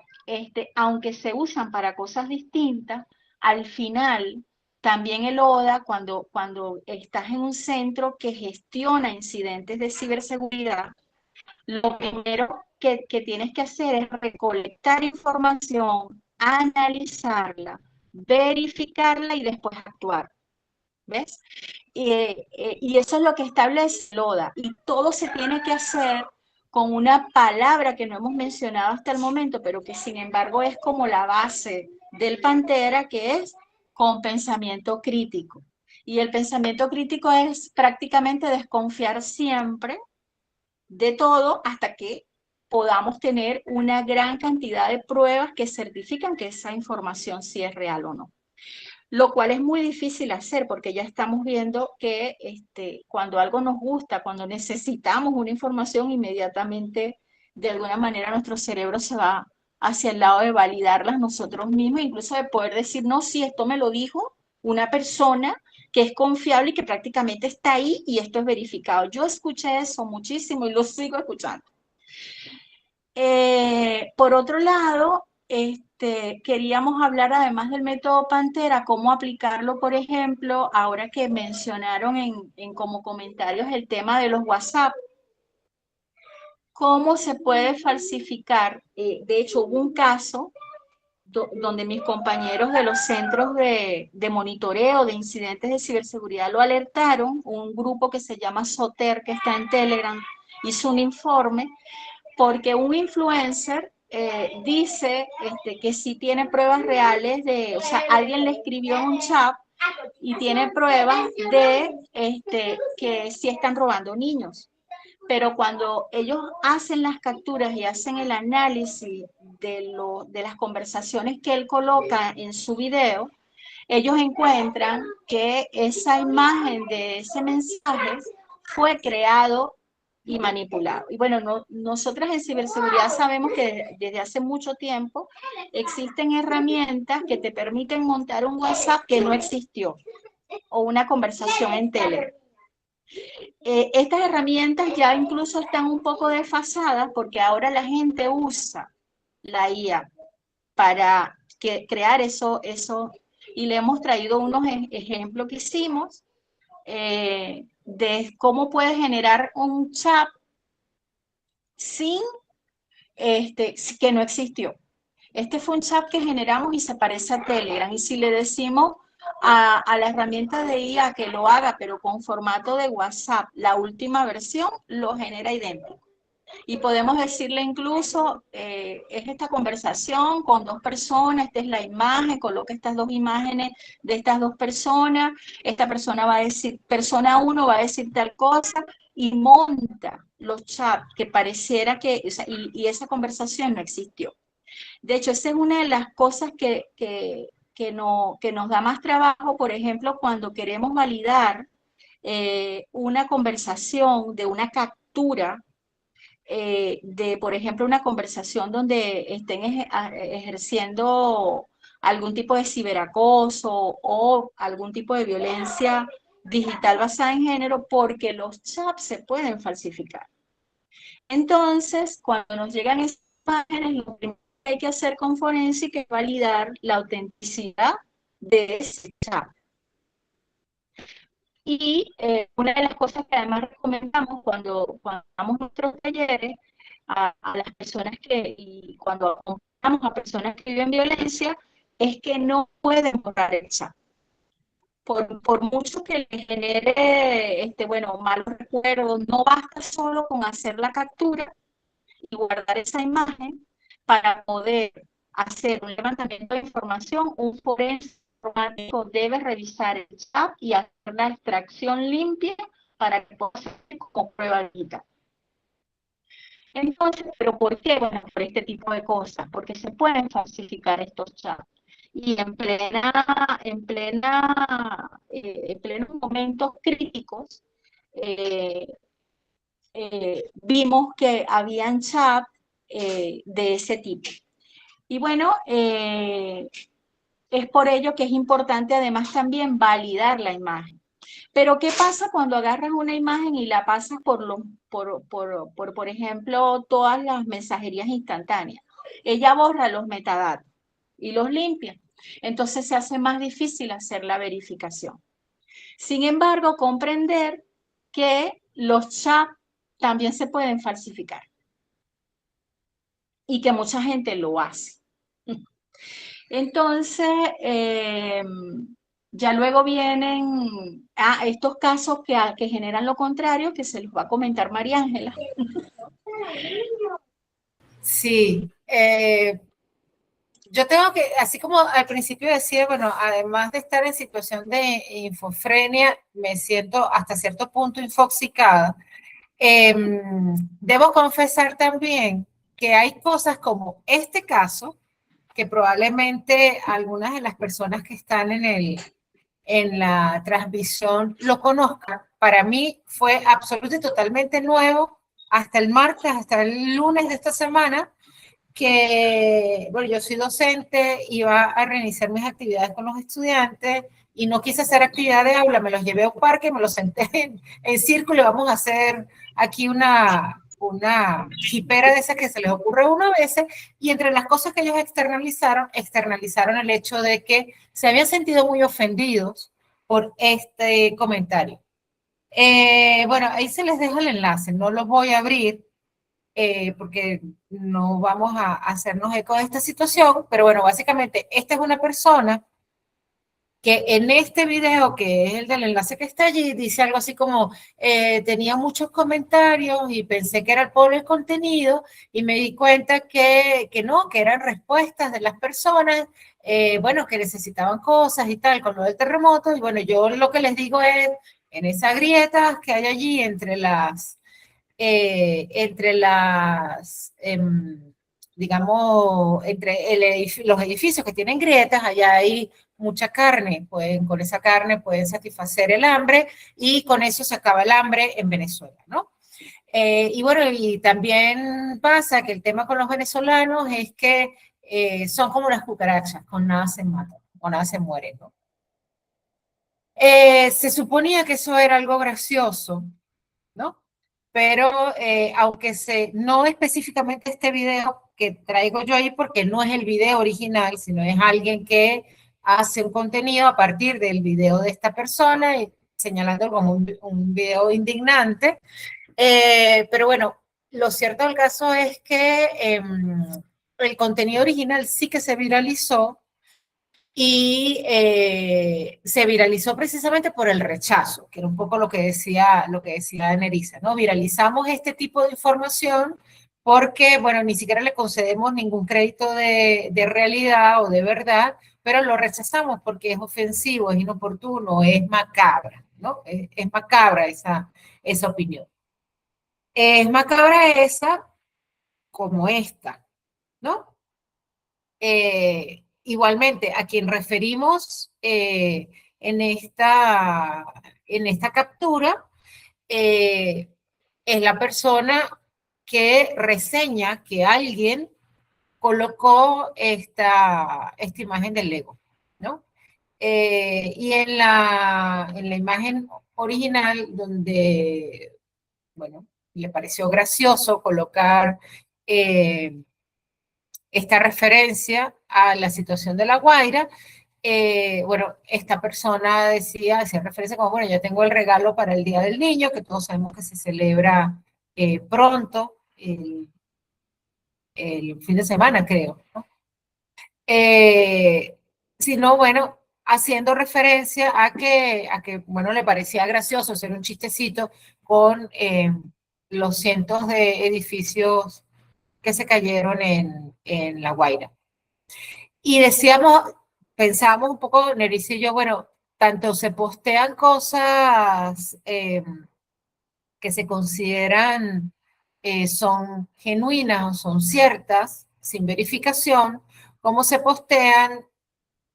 aunque se usan para cosas distintas, al final también el ODA, cuando estás en un centro que gestiona incidentes de ciberseguridad, lo primero que tienes que hacer es recolectar información, analizarla, verificarla y después actuar. ¿Ves? Y eso es lo que establece LODA. Y todo se tiene que hacer con una palabra que no hemos mencionado hasta el momento, pero que sin embargo es como la base del Pantera, que es con pensamiento crítico. Y el pensamiento crítico es prácticamente desconfiar siempre de todo hasta que podamos tener una gran cantidad de pruebas que certifican que esa información sí es real o no. Lo cual es muy difícil hacer porque ya estamos viendo que cuando algo nos gusta, cuando necesitamos una información, inmediatamente de alguna manera nuestro cerebro se va hacia el lado de validarlas nosotros mismos, incluso de poder decir, no, sí, esto me lo dijo una persona que es confiable y que prácticamente está ahí y esto es verificado. Yo escuché eso muchísimo y lo sigo escuchando. Por otro lado, queríamos hablar además del método Pantera, cómo aplicarlo, por ejemplo, ahora que mencionaron en como comentarios el tema de los WhatsApp, cómo se puede falsificar. De hecho, hubo un caso donde mis compañeros de los centros de monitoreo de incidentes de ciberseguridad lo alertaron, un grupo que se llama SOTER, que está en Telegram, hizo un informe, porque un influencer dice que sí tiene pruebas reales o sea, alguien le escribió en un chat y tiene pruebas de que sí están robando niños. Pero cuando ellos hacen las capturas y hacen el análisis de las conversaciones que él coloca en su video, ellos encuentran que esa imagen de ese mensaje fue creado y manipulado. Y bueno, nosotras en ciberseguridad sabemos que desde hace mucho tiempo existen herramientas que te permiten montar un WhatsApp que no existió o una conversación en Telegram. Estas herramientas ya incluso están un poco desfasadas porque ahora la gente usa la IA para crear eso, y le hemos traído unos ejemplos que hicimos de cómo puedes generar un chat sin que no existió. Este fue un chat que generamos y se parece a Telegram. Y si le decimos a la herramienta de IA que lo haga, pero con formato de WhatsApp, la última versión, lo genera idéntico. Y podemos decirle incluso, es esta conversación con dos personas, esta es la imagen, coloca estas dos imágenes de estas dos personas, esta persona va a decir, persona 1 va a decir tal cosa, y monta los chats que pareciera que, o sea, y esa conversación no existió. De hecho, esa es una de las cosas que nos da más trabajo, por ejemplo, cuando queremos validar una conversación de una captura de, por ejemplo, una conversación donde estén ejerciendo algún tipo de ciberacoso o algún tipo de violencia digital basada en género, porque los chats se pueden falsificar. Entonces, cuando nos llegan esas imágenes, lo primero que hay que hacer con Forensic es validar la autenticidad de ese chat. Y una de las cosas que además recomendamos cuando damos nuestros talleres a las personas y cuando acompañamos a personas que viven violencia, es que no pueden borrar el chat. Por mucho que les genere bueno, malos recuerdos, no basta solo con hacer la captura y guardar esa imagen para poder hacer un levantamiento de información. Un forense informático debe revisar el chat y hacer la extracción limpia para que pueda ser como prueba digital. Entonces, ¿pero por qué? Bueno, por este tipo de cosas, porque se pueden falsificar estos chats. Y en plenos momentos críticos, vimos que habían chats de ese tipo. Y bueno, es por ello que es importante además también validar la imagen. Pero ¿qué pasa cuando agarras una imagen y la pasas por ejemplo, todas las mensajerías instantáneas? Ella borra los metadatos y los limpia. Entonces se hace más difícil hacer la verificación. Sin embargo, comprender que los chats también se pueden falsificar y que mucha gente lo hace. Entonces, ya luego vienen estos casos que generan lo contrario, que se los va a comentar María Ángela. Sí, yo tengo que, así como al principio decía, bueno, además de estar en situación de infofrenia, me siento hasta cierto punto infoxicada. Debo confesar también que hay cosas como este caso, que probablemente algunas de las personas que están en la transmisión lo conozcan. Para mí fue absolutamente y totalmente nuevo hasta el martes, hasta el lunes de esta semana, que, bueno, yo soy docente, iba a reiniciar mis actividades con los estudiantes y no quise hacer actividad de aula, me los llevé a un parque, me los senté en círculo y vamos a hacer aquí una jipera de esas que se les ocurre una vez, y entre las cosas que ellos externalizaron el hecho de que se habían sentido muy ofendidos por este comentario. Bueno, ahí se les deja el enlace, no los voy a abrir porque no vamos a hacernos eco de esta situación, pero bueno, básicamente esta es una persona que en este video, que es el del enlace que está allí, dice algo así como, tenía muchos comentarios y pensé que era el pobre contenido y me di cuenta que no, que eran respuestas de las personas, bueno, que necesitaban cosas y tal con lo del terremoto. Y bueno, yo lo que les digo es, en esas grietas que hay allí entre digamos, los edificios que tienen grietas, allá hay mucha carne, con esa carne pueden satisfacer el hambre y con eso se acaba el hambre en Venezuela, ¿no? Y bueno, y también pasa que el tema con los venezolanos es que son como las cucarachas, con nada se matan, con nada se mueren, ¿no? Se suponía que eso era algo gracioso, ¿no? Pero aunque no específicamente este video que traigo yo ahí, porque no es el video original, sino es alguien que hace un contenido a partir del video de esta persona, y señalando como un video indignante. Pero bueno, lo cierto del caso es que el contenido original sí que se viralizó, y se viralizó precisamente por el rechazo, que era un poco lo que decía Nerissa, ¿no? Viralizamos este tipo de información porque, bueno, ni siquiera le concedemos ningún crédito de realidad o de verdad, pero lo rechazamos porque es ofensivo, es inoportuno, es macabra, ¿no? Es macabra esa opinión. Es macabra esa como esta, ¿no? Igualmente, a quien referimos en esta captura es la persona que reseña que alguien colocó esta imagen del Lego, ¿no? Y en la imagen original, donde, bueno, le pareció gracioso colocar esta referencia a la situación de La Guaira, bueno, esta persona hacía referencia como, bueno, ya tengo el regalo para el Día del Niño, que todos sabemos que se celebra pronto, el fin de semana, creo, ¿no? Sino, bueno, haciendo referencia a que, bueno, le parecía gracioso hacer un chistecito con los cientos de edificios que se cayeron en La Guaira. Y pensábamos un poco, Nerissa y yo, bueno, tanto se postean cosas que se consideran son genuinas o son ciertas, sin verificación, como se postean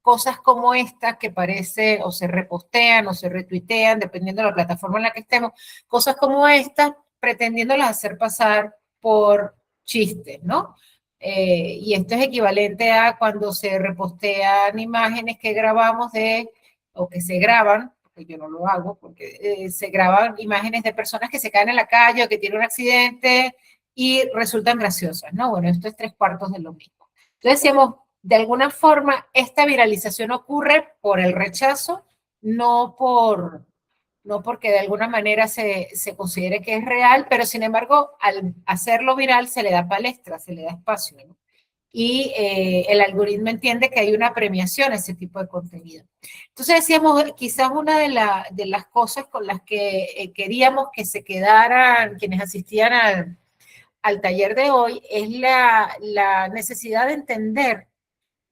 cosas como esta que parece o se repostean o se retuitean, dependiendo de la plataforma en la que estemos, cosas como esta, pretendiéndolas hacer pasar por chistes, ¿no? Y esto es equivalente a cuando se repostean imágenes que grabamos o que se graban, porque yo no lo hago, porque se graban imágenes de personas que se caen en la calle o que tienen un accidente y resultan graciosas, ¿no? Bueno, esto es 3/4 de lo mismo. Entonces decíamos, de alguna forma, esta viralización ocurre por el rechazo, no porque de alguna manera se considere que es real, pero sin embargo, al hacerlo viral se le da palestra, se le da espacio, ¿no? Y el algoritmo entiende que hay una premiación a ese tipo de contenido. Entonces decíamos, quizás una de las cosas con las que queríamos que se quedaran quienes asistían al taller de hoy es la necesidad de entender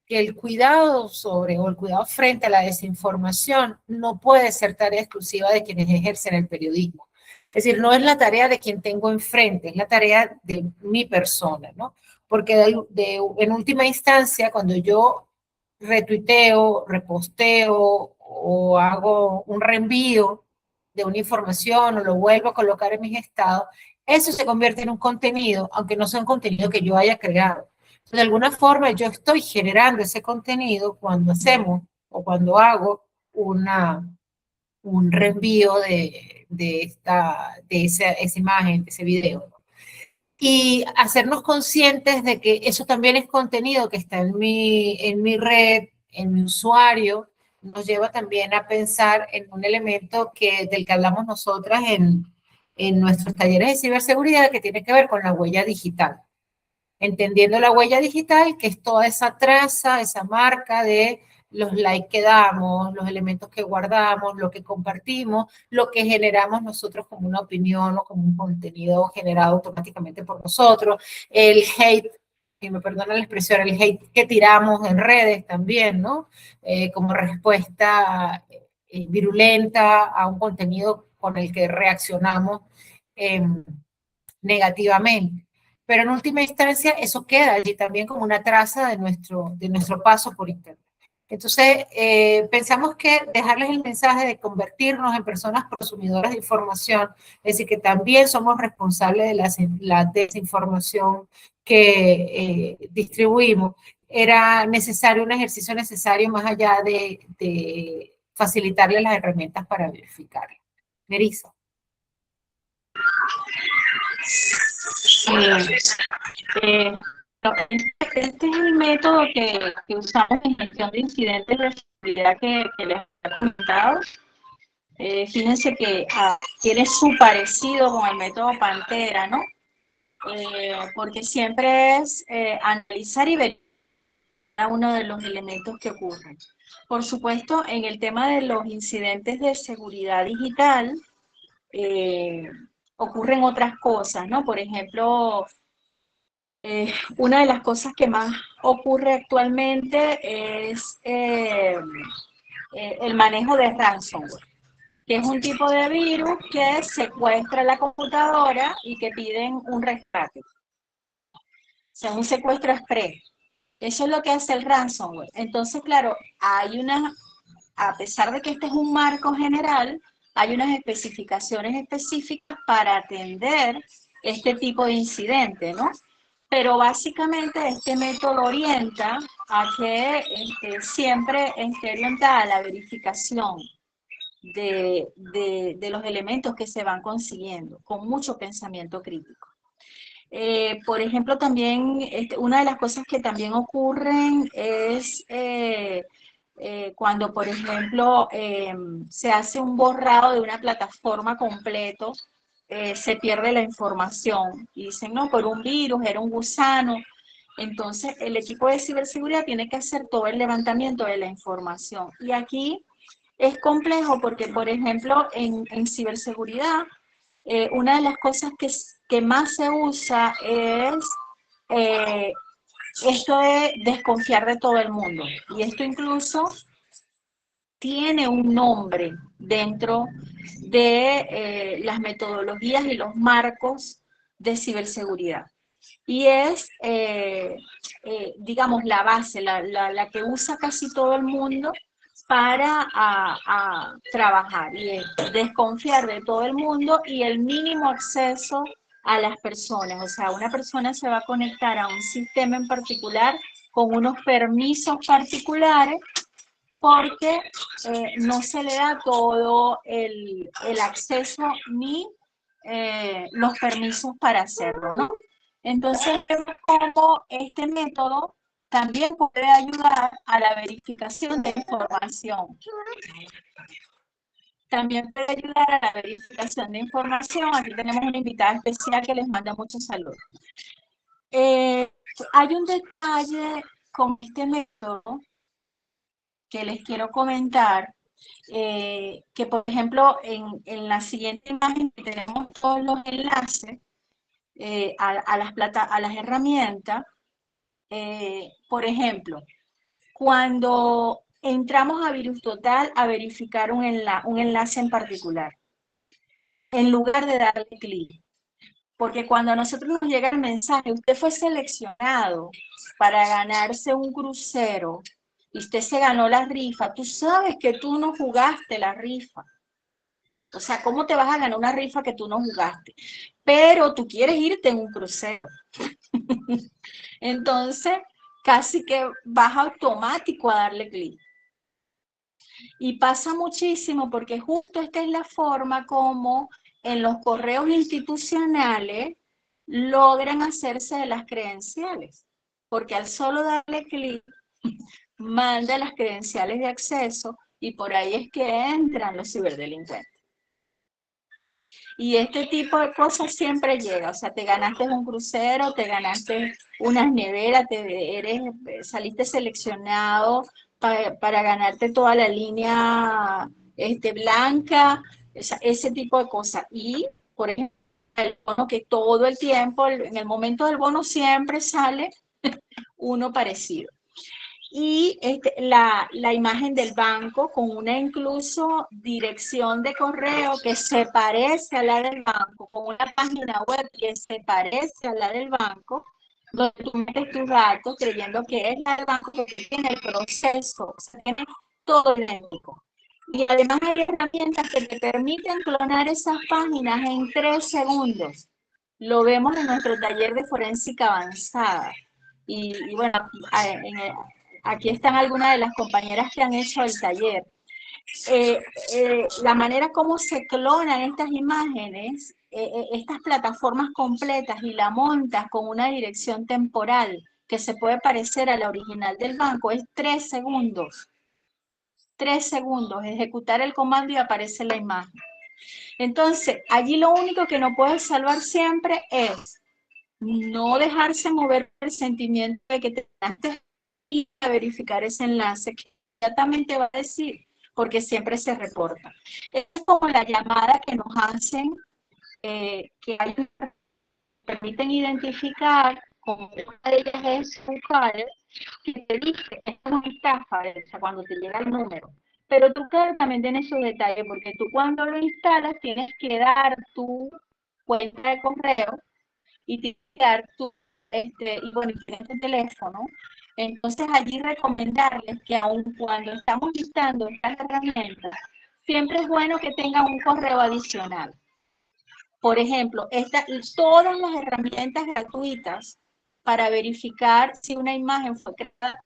que el cuidado o el cuidado frente a la desinformación no puede ser tarea exclusiva de quienes ejercen el periodismo. Es decir, no es la tarea de quien tengo enfrente, es la tarea de mi persona, ¿no? Porque en última instancia, cuando yo retuiteo, reposteo o hago un reenvío de una información o lo vuelvo a colocar en mis estados, eso se convierte en un contenido, aunque no sea un contenido que yo haya creado. De alguna forma yo estoy generando ese contenido cuando hacemos o cuando hago un reenvío de esa imagen, de ese video. Y hacernos conscientes de que eso también es contenido que está en mi red, en mi usuario, nos lleva también a pensar en un elemento del que hablamos nosotras en nuestros talleres de ciberseguridad, que tiene que ver con la huella digital. Entendiendo la huella digital, que es toda esa traza, esa marca de los likes que damos, los elementos que guardamos, lo que compartimos, lo que generamos nosotros como una opinión o como un contenido generado automáticamente por nosotros, el hate, y me perdona la expresión, el hate que tiramos en redes también, ¿no? Como respuesta virulenta a un contenido con el que reaccionamos negativamente. Pero en última instancia eso queda allí también como una traza de nuestro paso por Internet. Entonces, pensamos que dejarles el mensaje de convertirnos en personas consumidoras de información, es decir, que también somos responsables de la desinformación que distribuimos, era necesario, un ejercicio necesario más allá de facilitarles las herramientas para verificarlo. Nerissa. Este es el método que usamos en gestión de incidentes de seguridad que les he comentado. Fíjense que tiene su parecido con el método Pantera, ¿no? Porque siempre es analizar y ver cada uno de los elementos que ocurren. Por supuesto, en el tema de los incidentes de seguridad digital, ocurren otras cosas, ¿no? Por ejemplo, una de las cosas que más ocurre actualmente es el manejo de ransomware, que es un tipo de virus que secuestra la computadora y que piden un rescate. O sea, un secuestro express. Eso es lo que hace el ransomware. Entonces, claro, a pesar de que este es un marco general, hay unas especificaciones específicas para atender este tipo de incidente, ¿no? Pero básicamente este método orienta a que siempre esté orientada a la verificación de los elementos que se van consiguiendo, con mucho pensamiento crítico. Por ejemplo, también una de las cosas que también ocurren es cuando, por ejemplo, se hace un borrado de una plataforma completo, se pierde la información y dicen, no, por un virus, era un gusano. Entonces, el equipo de ciberseguridad tiene que hacer todo el levantamiento de la información. Y aquí es complejo porque, por ejemplo, en ciberseguridad, una de las cosas que más se usa es esto de desconfiar de todo el mundo. Y esto incluso tiene un nombre dentro de las metodologías y los marcos de ciberseguridad. Y es, digamos, la base, la que usa casi todo el mundo para trabajar, y es desconfiar de todo el mundo y el mínimo acceso a las personas. O sea, una persona se va a conectar a un sistema en particular con unos permisos particulares porque no se le da todo el acceso ni los permisos para hacerlo, ¿no? Entonces, como este método también puede ayudar a la verificación de información. También puede ayudar a la verificación de información. Aquí tenemos una invitada especial que les manda mucho salud. Hay un detalle con este método que les quiero comentar, que por ejemplo en la siguiente imagen tenemos todos los enlaces a las herramientas. Por ejemplo, cuando entramos a Virus Total a verificar un enlace en particular, en lugar de darle clic, porque cuando a nosotros nos llega el mensaje, usted fue seleccionado para ganarse un crucero y usted se ganó la rifa, tú sabes que tú no jugaste la rifa. O sea, ¿cómo te vas a ganar una rifa que tú no jugaste? Pero tú quieres irte en un crucero. Entonces, casi que vas automático a darle clic. Y pasa muchísimo porque justo esta es la forma como en los correos institucionales logran hacerse de las credenciales. Porque al solo darle clic, manda las credenciales de acceso y por ahí es que entran los ciberdelincuentes. Y este tipo de cosas siempre llega, o sea, te ganaste un crucero, te ganaste unas neveras, saliste seleccionado para ganarte toda la línea blanca, ese tipo de cosas. Y, por ejemplo, el bono que todo el tiempo, en el momento del bono siempre sale uno parecido. Y la imagen del banco con una incluso dirección de correo que se parece a la del banco, con una página web que se parece a la del banco, donde tú metes tus datos creyendo que es la del banco, que tiene el proceso, o sea, tiene todo idéntico. Y además hay herramientas que te permiten clonar esas páginas en 3 segundos. Lo vemos en nuestro taller de forénsica avanzada. Y bueno, aquí están algunas de las compañeras que han hecho el taller. La manera como se clonan estas imágenes, estas plataformas completas y la montas con una dirección temporal que se puede parecer a la original del banco, es 3 segundos. 3 segundos, ejecutar el comando y aparece la imagen. Entonces, allí lo único que no puedes salvar siempre es no dejarse mover el sentimiento de que te tienes que a verificar ese enlace que inmediatamente va a decir, porque siempre se reporta. Es como la llamada que nos hacen, que permiten identificar, como una de ellas es un caller, que te dice, esto es una estafa, o sea, cuando te llega el número. Pero tú también tienes su detalle, porque tú cuando lo instalas tienes que dar tu cuenta de correo y tirar y bueno, tienes tu teléfono. Entonces allí recomendarles que aun cuando estamos listando estas herramientas, siempre es bueno que tengan un correo adicional. Por ejemplo, todas las herramientas gratuitas para verificar si una imagen fue creada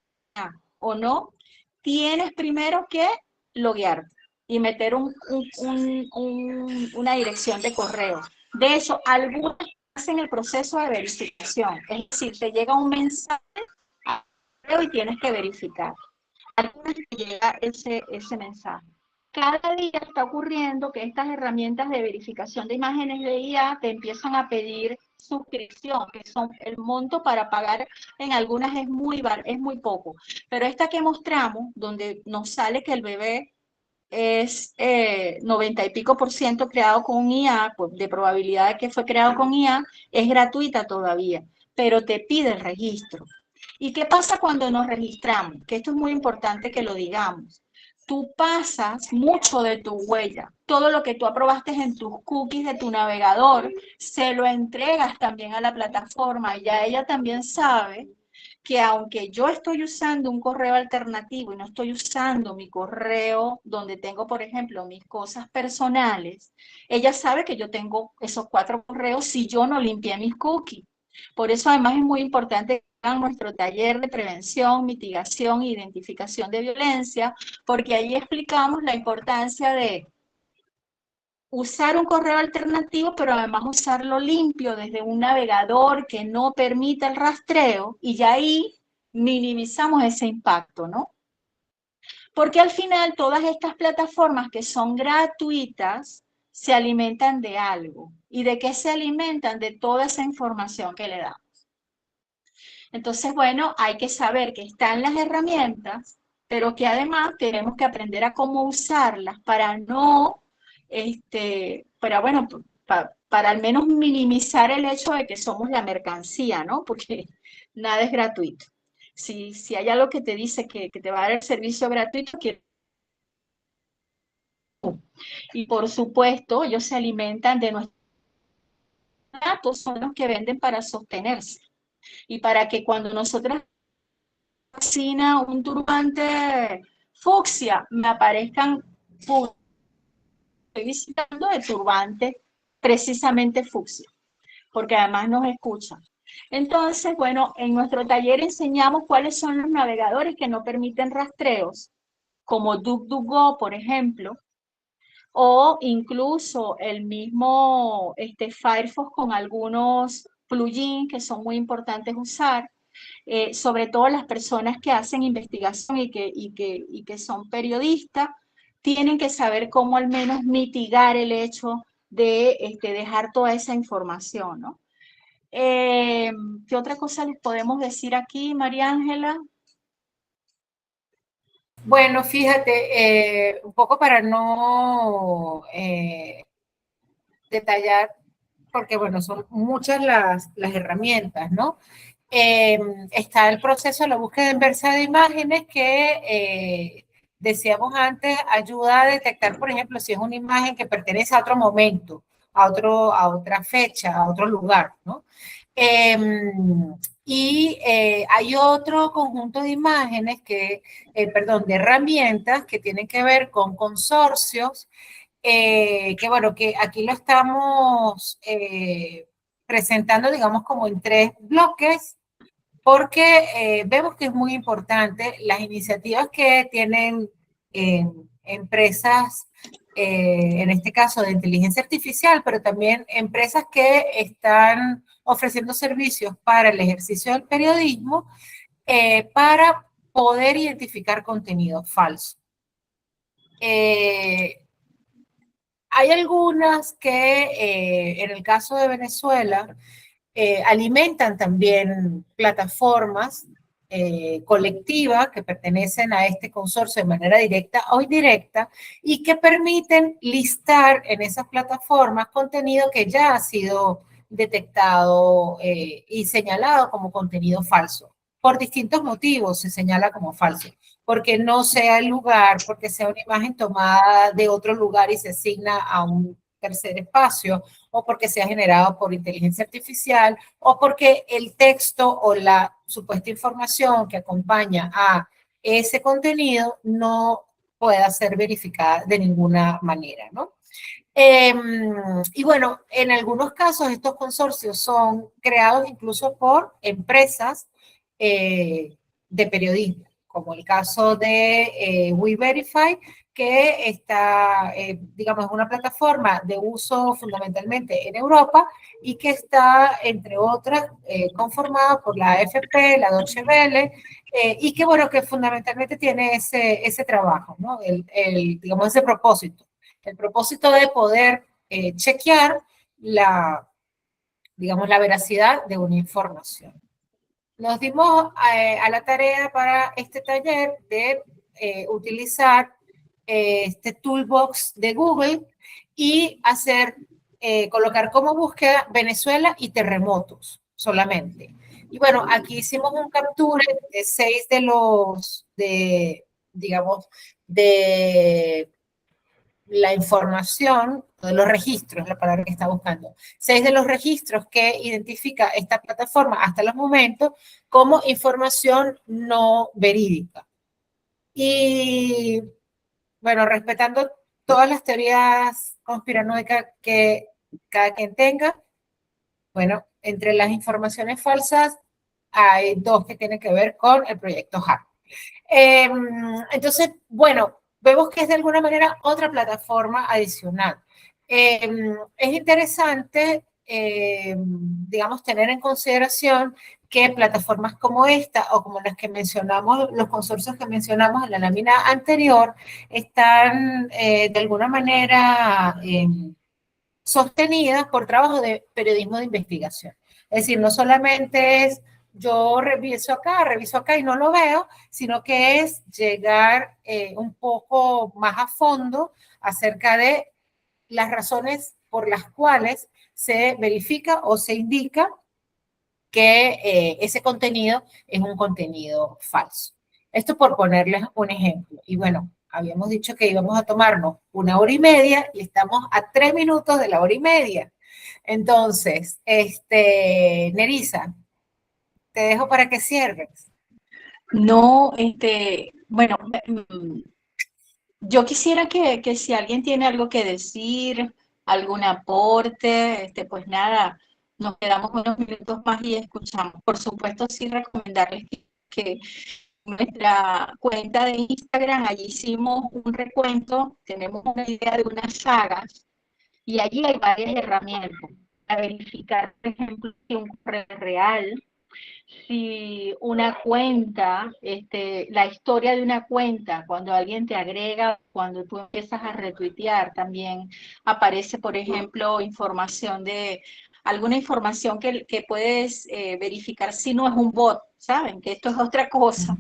o no, tienes primero que loguearte y meter una dirección de correo. De hecho, algunas hacen el proceso de verificación, es decir, te llega un mensaje a correo y tienes que verificar. Algunas te llega ese mensaje. Cada día está ocurriendo que estas herramientas de verificación de imágenes de IA te empiezan a pedir suscripción, que son el monto para pagar, en algunas es muy poco, pero esta que mostramos, donde nos sale que el bebé es 90 y pico % creado con IA, pues, de probabilidad de que fue creado con IA, es gratuita todavía, pero te pide el registro. ¿Y qué pasa cuando nos registramos? Que esto es muy importante que lo digamos. Tú pasas mucho de tu huella, todo lo que tú aprobaste en tus cookies de tu navegador, se lo entregas también a la plataforma y ya ella también sabe que aunque yo estoy usando un correo alternativo y no estoy usando mi correo donde tengo, por ejemplo, mis cosas personales, ella sabe que yo tengo esos 4 correos si yo no limpié mis cookies. Por eso además es muy importante que hagan nuestro taller de prevención, mitigación e identificación de violencia, porque ahí explicamos la importancia de usar un correo alternativo, pero además usarlo limpio desde un navegador que no permita el rastreo y ya ahí minimizamos ese impacto, ¿no? Porque al final todas estas plataformas que son gratuitas se alimentan de algo. ¿Y de qué se alimentan? De toda esa información que le damos. Entonces, bueno, hay que saber que están las herramientas, pero que además tenemos que aprender a cómo usarlas para no, para al menos minimizar el hecho de que somos la mercancía, ¿no? Porque nada es gratuito. Si hay algo que te dice que te va a dar el servicio gratuito, y por supuesto, ellos se alimentan de nuestros datos, son los que venden para sostenerse. Y para que cuando nosotros cocina un turbante fucsia, me aparezcan, estoy visitando el turbante precisamente fucsia, porque además nos escuchan. Entonces, bueno, en nuestro taller enseñamos cuáles son los navegadores que no permiten rastreos como DuckDuckGo, por ejemplo, o incluso el mismo Firefox con algunos plugins que son muy importantes usar, sobre todo las personas que hacen investigación y que son periodistas, tienen que saber cómo al menos mitigar el hecho de dejar toda esa información, ¿no? ¿Qué otra cosa les podemos decir aquí, María Ángela? Bueno, fíjate, un poco para no detallar, porque bueno, son muchas las herramientas, ¿no? Está el proceso de la búsqueda inversa de imágenes que decíamos antes, ayuda a detectar, por ejemplo, si es una imagen que pertenece a otro momento, a otra fecha, a otro lugar, ¿no? Eh, hay otro conjunto de imágenes perdón, de herramientas que tienen que ver con consorcios, que bueno, que aquí lo estamos presentando, digamos, como en 3 bloques, porque vemos que es muy importante las iniciativas que tienen empresas, en este caso de inteligencia artificial, pero también empresas que están ofreciendo servicios para el ejercicio del periodismo, para poder identificar contenido falso. Hay algunas que, en el caso de Venezuela, alimentan también plataformas colectivas que pertenecen a este consorcio de manera directa o indirecta y que permiten listar en esas plataformas contenido que ya ha sido detectado y señalado como contenido falso. Por distintos motivos se señala como falso, porque no sea el lugar, porque sea una imagen tomada de otro lugar y se asigna a un tercer espacio, o porque sea generado por inteligencia artificial, o porque el texto o la supuesta información que acompaña a ese contenido no pueda ser verificada de ninguna manera, ¿no? Y bueno, en algunos casos estos consorcios son creados incluso por empresas de periodismo, como el caso de WeVerify, que está, digamos, es una plataforma de uso fundamentalmente en Europa y que está, entre otras, conformada por la AFP, la Deutsche Welle, y que, bueno, que fundamentalmente tiene ese trabajo, ¿no? Digamos, ese propósito. El propósito de poder chequear digamos, la veracidad de una información. Nos dimos a la tarea para este taller de utilizar este toolbox de Google y colocar como búsqueda Venezuela y terremotos solamente. Y bueno, aquí hicimos un capture de 6 digamos, de la información, de los registros, la palabra que está buscando, 6 de los registros que identifica esta plataforma hasta los momentos como información no verídica. Y bueno, respetando todas las teorías conspiranoicas que cada quien tenga, bueno, entre las informaciones falsas hay 2 que tienen que ver con el proyecto HARP. Entonces, bueno, vemos que es de alguna manera otra plataforma adicional. Es interesante, digamos, tener en consideración que plataformas como esta o como las que mencionamos, los consorcios que mencionamos en la lámina anterior, están de alguna manera sostenidas por trabajo de periodismo de investigación. Es decir, no solamente es yo reviso acá y no lo veo, sino que es llegar un poco más a fondo acerca de las razones por las cuales se verifica o se indica que ese contenido es un contenido falso. Esto por ponerles un ejemplo. Y bueno, habíamos dicho que íbamos a tomarnos 1 hora y media y estamos a 3 minutos de la 1 hora y media. Entonces, Nerissa, te dejo para que cierres. No, bueno, yo quisiera que si alguien tiene algo que decir, algún aporte, pues nada, nos quedamos unos minutos más y escuchamos. Por supuesto, sí recomendarles que nuestra cuenta de Instagram, allí hicimos un recuento, tenemos una idea de unas sagas y allí hay varias herramientas para verificar, por ejemplo, si un correo es real, si una cuenta, la historia de una cuenta, cuando alguien te agrega, cuando tú empiezas a retuitear, también aparece, por ejemplo, alguna información que puedes verificar si no es un bot, ¿saben? Que esto es otra cosa.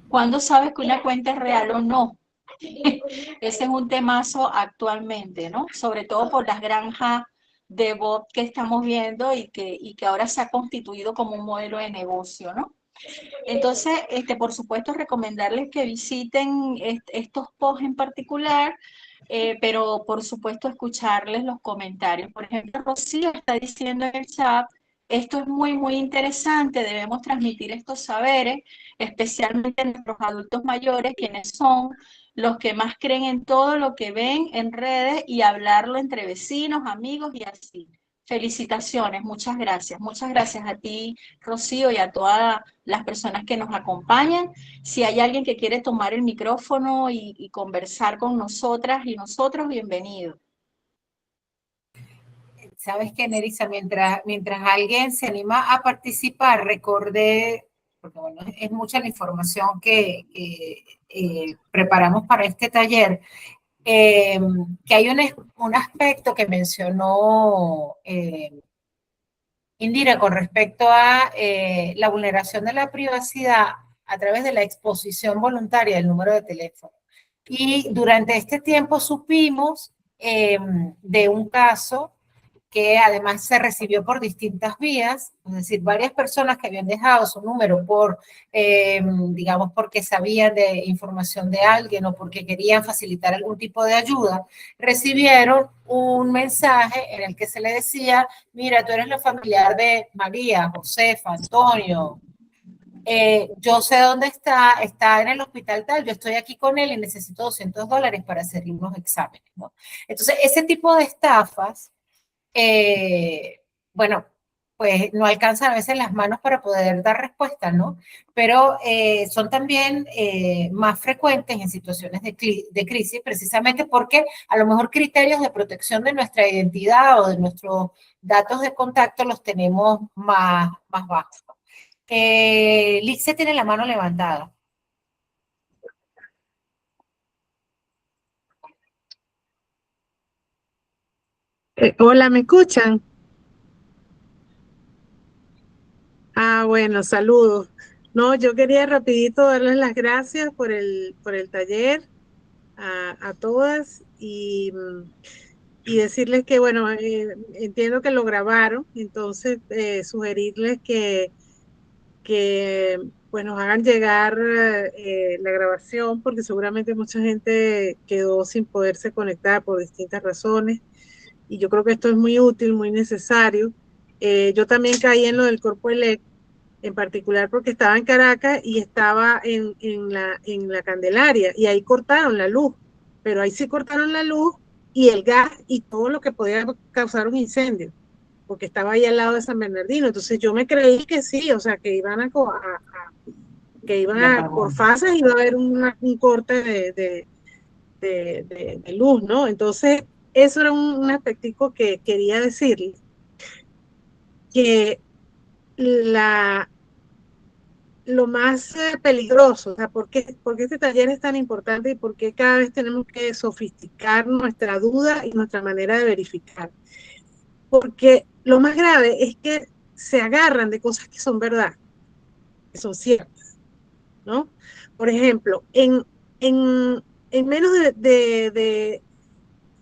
¿Cuándo sabes que una cuenta es real o no? Ese es un temazo actualmente, ¿no? Sobre todo por las granjas de bot que estamos viendo y que ahora se ha constituido como un modelo de negocio, ¿no? Entonces, por supuesto, recomendarles que visiten estos posts en particular, pero por supuesto escucharles los comentarios. Por ejemplo, Rocío está diciendo en el chat, esto es muy, muy interesante, debemos transmitir estos saberes, especialmente a nuestros adultos mayores, quienes son los que más creen en todo lo que ven en redes y hablarlo entre vecinos, amigos y así. Felicitaciones, muchas gracias. Muchas gracias a ti, Rocío, y a todas las personas que nos acompañan. Si hay alguien que quiere tomar el micrófono y conversar con nosotras y nosotros, bienvenido. Sabes que, Nerissa, mientras alguien se anima a participar, recordé, porque bueno, es mucha la información que preparamos para este taller, que hay un aspecto que mencionó Indira con respecto a la vulneración de la privacidad a través de la exposición voluntaria del número de teléfono. Y durante este tiempo supimos de un caso que además se recibió por distintas vías, es decir, varias personas que habían dejado su número por, digamos, porque sabían de información de alguien o porque querían facilitar algún tipo de ayuda, recibieron un mensaje en el que se le decía, mira, tú eres la familiar de María, Josefa, Antonio, yo sé dónde está en el hospital tal, yo estoy aquí con él y necesito $200 para hacer unos exámenes, ¿no? Entonces, ese tipo de estafas, bueno, pues no alcanzan a veces las manos para poder dar respuesta, ¿no? Pero son también más frecuentes en situaciones de crisis, precisamente porque a lo mejor criterios de protección de nuestra identidad o de nuestros datos de contacto los tenemos más bajos. Lixe tiene la mano levantada. Hola, ¿me escuchan? Ah, bueno, saludos. No, yo quería rapidito darles las gracias por el taller a todas y decirles que, bueno, entiendo que lo grabaron, entonces sugerirles que pues nos hagan llegar la grabación porque seguramente mucha gente quedó sin poderse conectar por distintas razones. Y yo creo que esto es muy útil, muy necesario. Yo también caí en lo del Corpo Elect, en particular porque estaba en Caracas y estaba en la Candelaria, y ahí cortaron la luz, pero ahí sí cortaron la luz y el gas y todo lo que podía causar un incendio, porque estaba ahí al lado de San Bernardino. Entonces yo me creí que sí, o sea, que iban por fases, iba a haber un corte de luz, ¿no? Entonces, eso era un aspectico que quería decirles, que lo más peligroso, o sea, ¿por qué este taller es tan importante y por qué cada vez tenemos que sofisticar nuestra duda y nuestra manera de verificar? Porque lo más grave es que se agarran de cosas que son verdad, que son ciertas, ¿no? Por ejemplo, en menos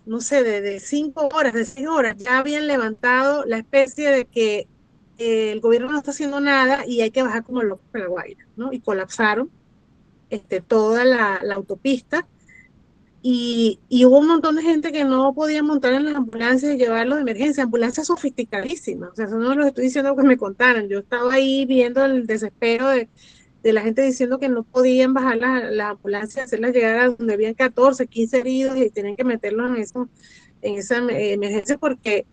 no sé, de 5 horas, de 6 horas, ya habían levantado la especie de que el gobierno no está haciendo nada y hay que bajar como locos para la Guaira, ¿no? Y colapsaron toda la autopista y hubo un montón de gente que no podía montar en las ambulancias y llevarlos de emergencia, ambulancias sofisticadísimas, o sea, eso no lo estoy diciendo que me contaran, yo estaba ahí viendo el desespero de la gente diciendo que no podían bajar las ambulancias, hacerlas llegar a donde habían 14, 15 heridos y tenían que meterlos en esa emergencia porque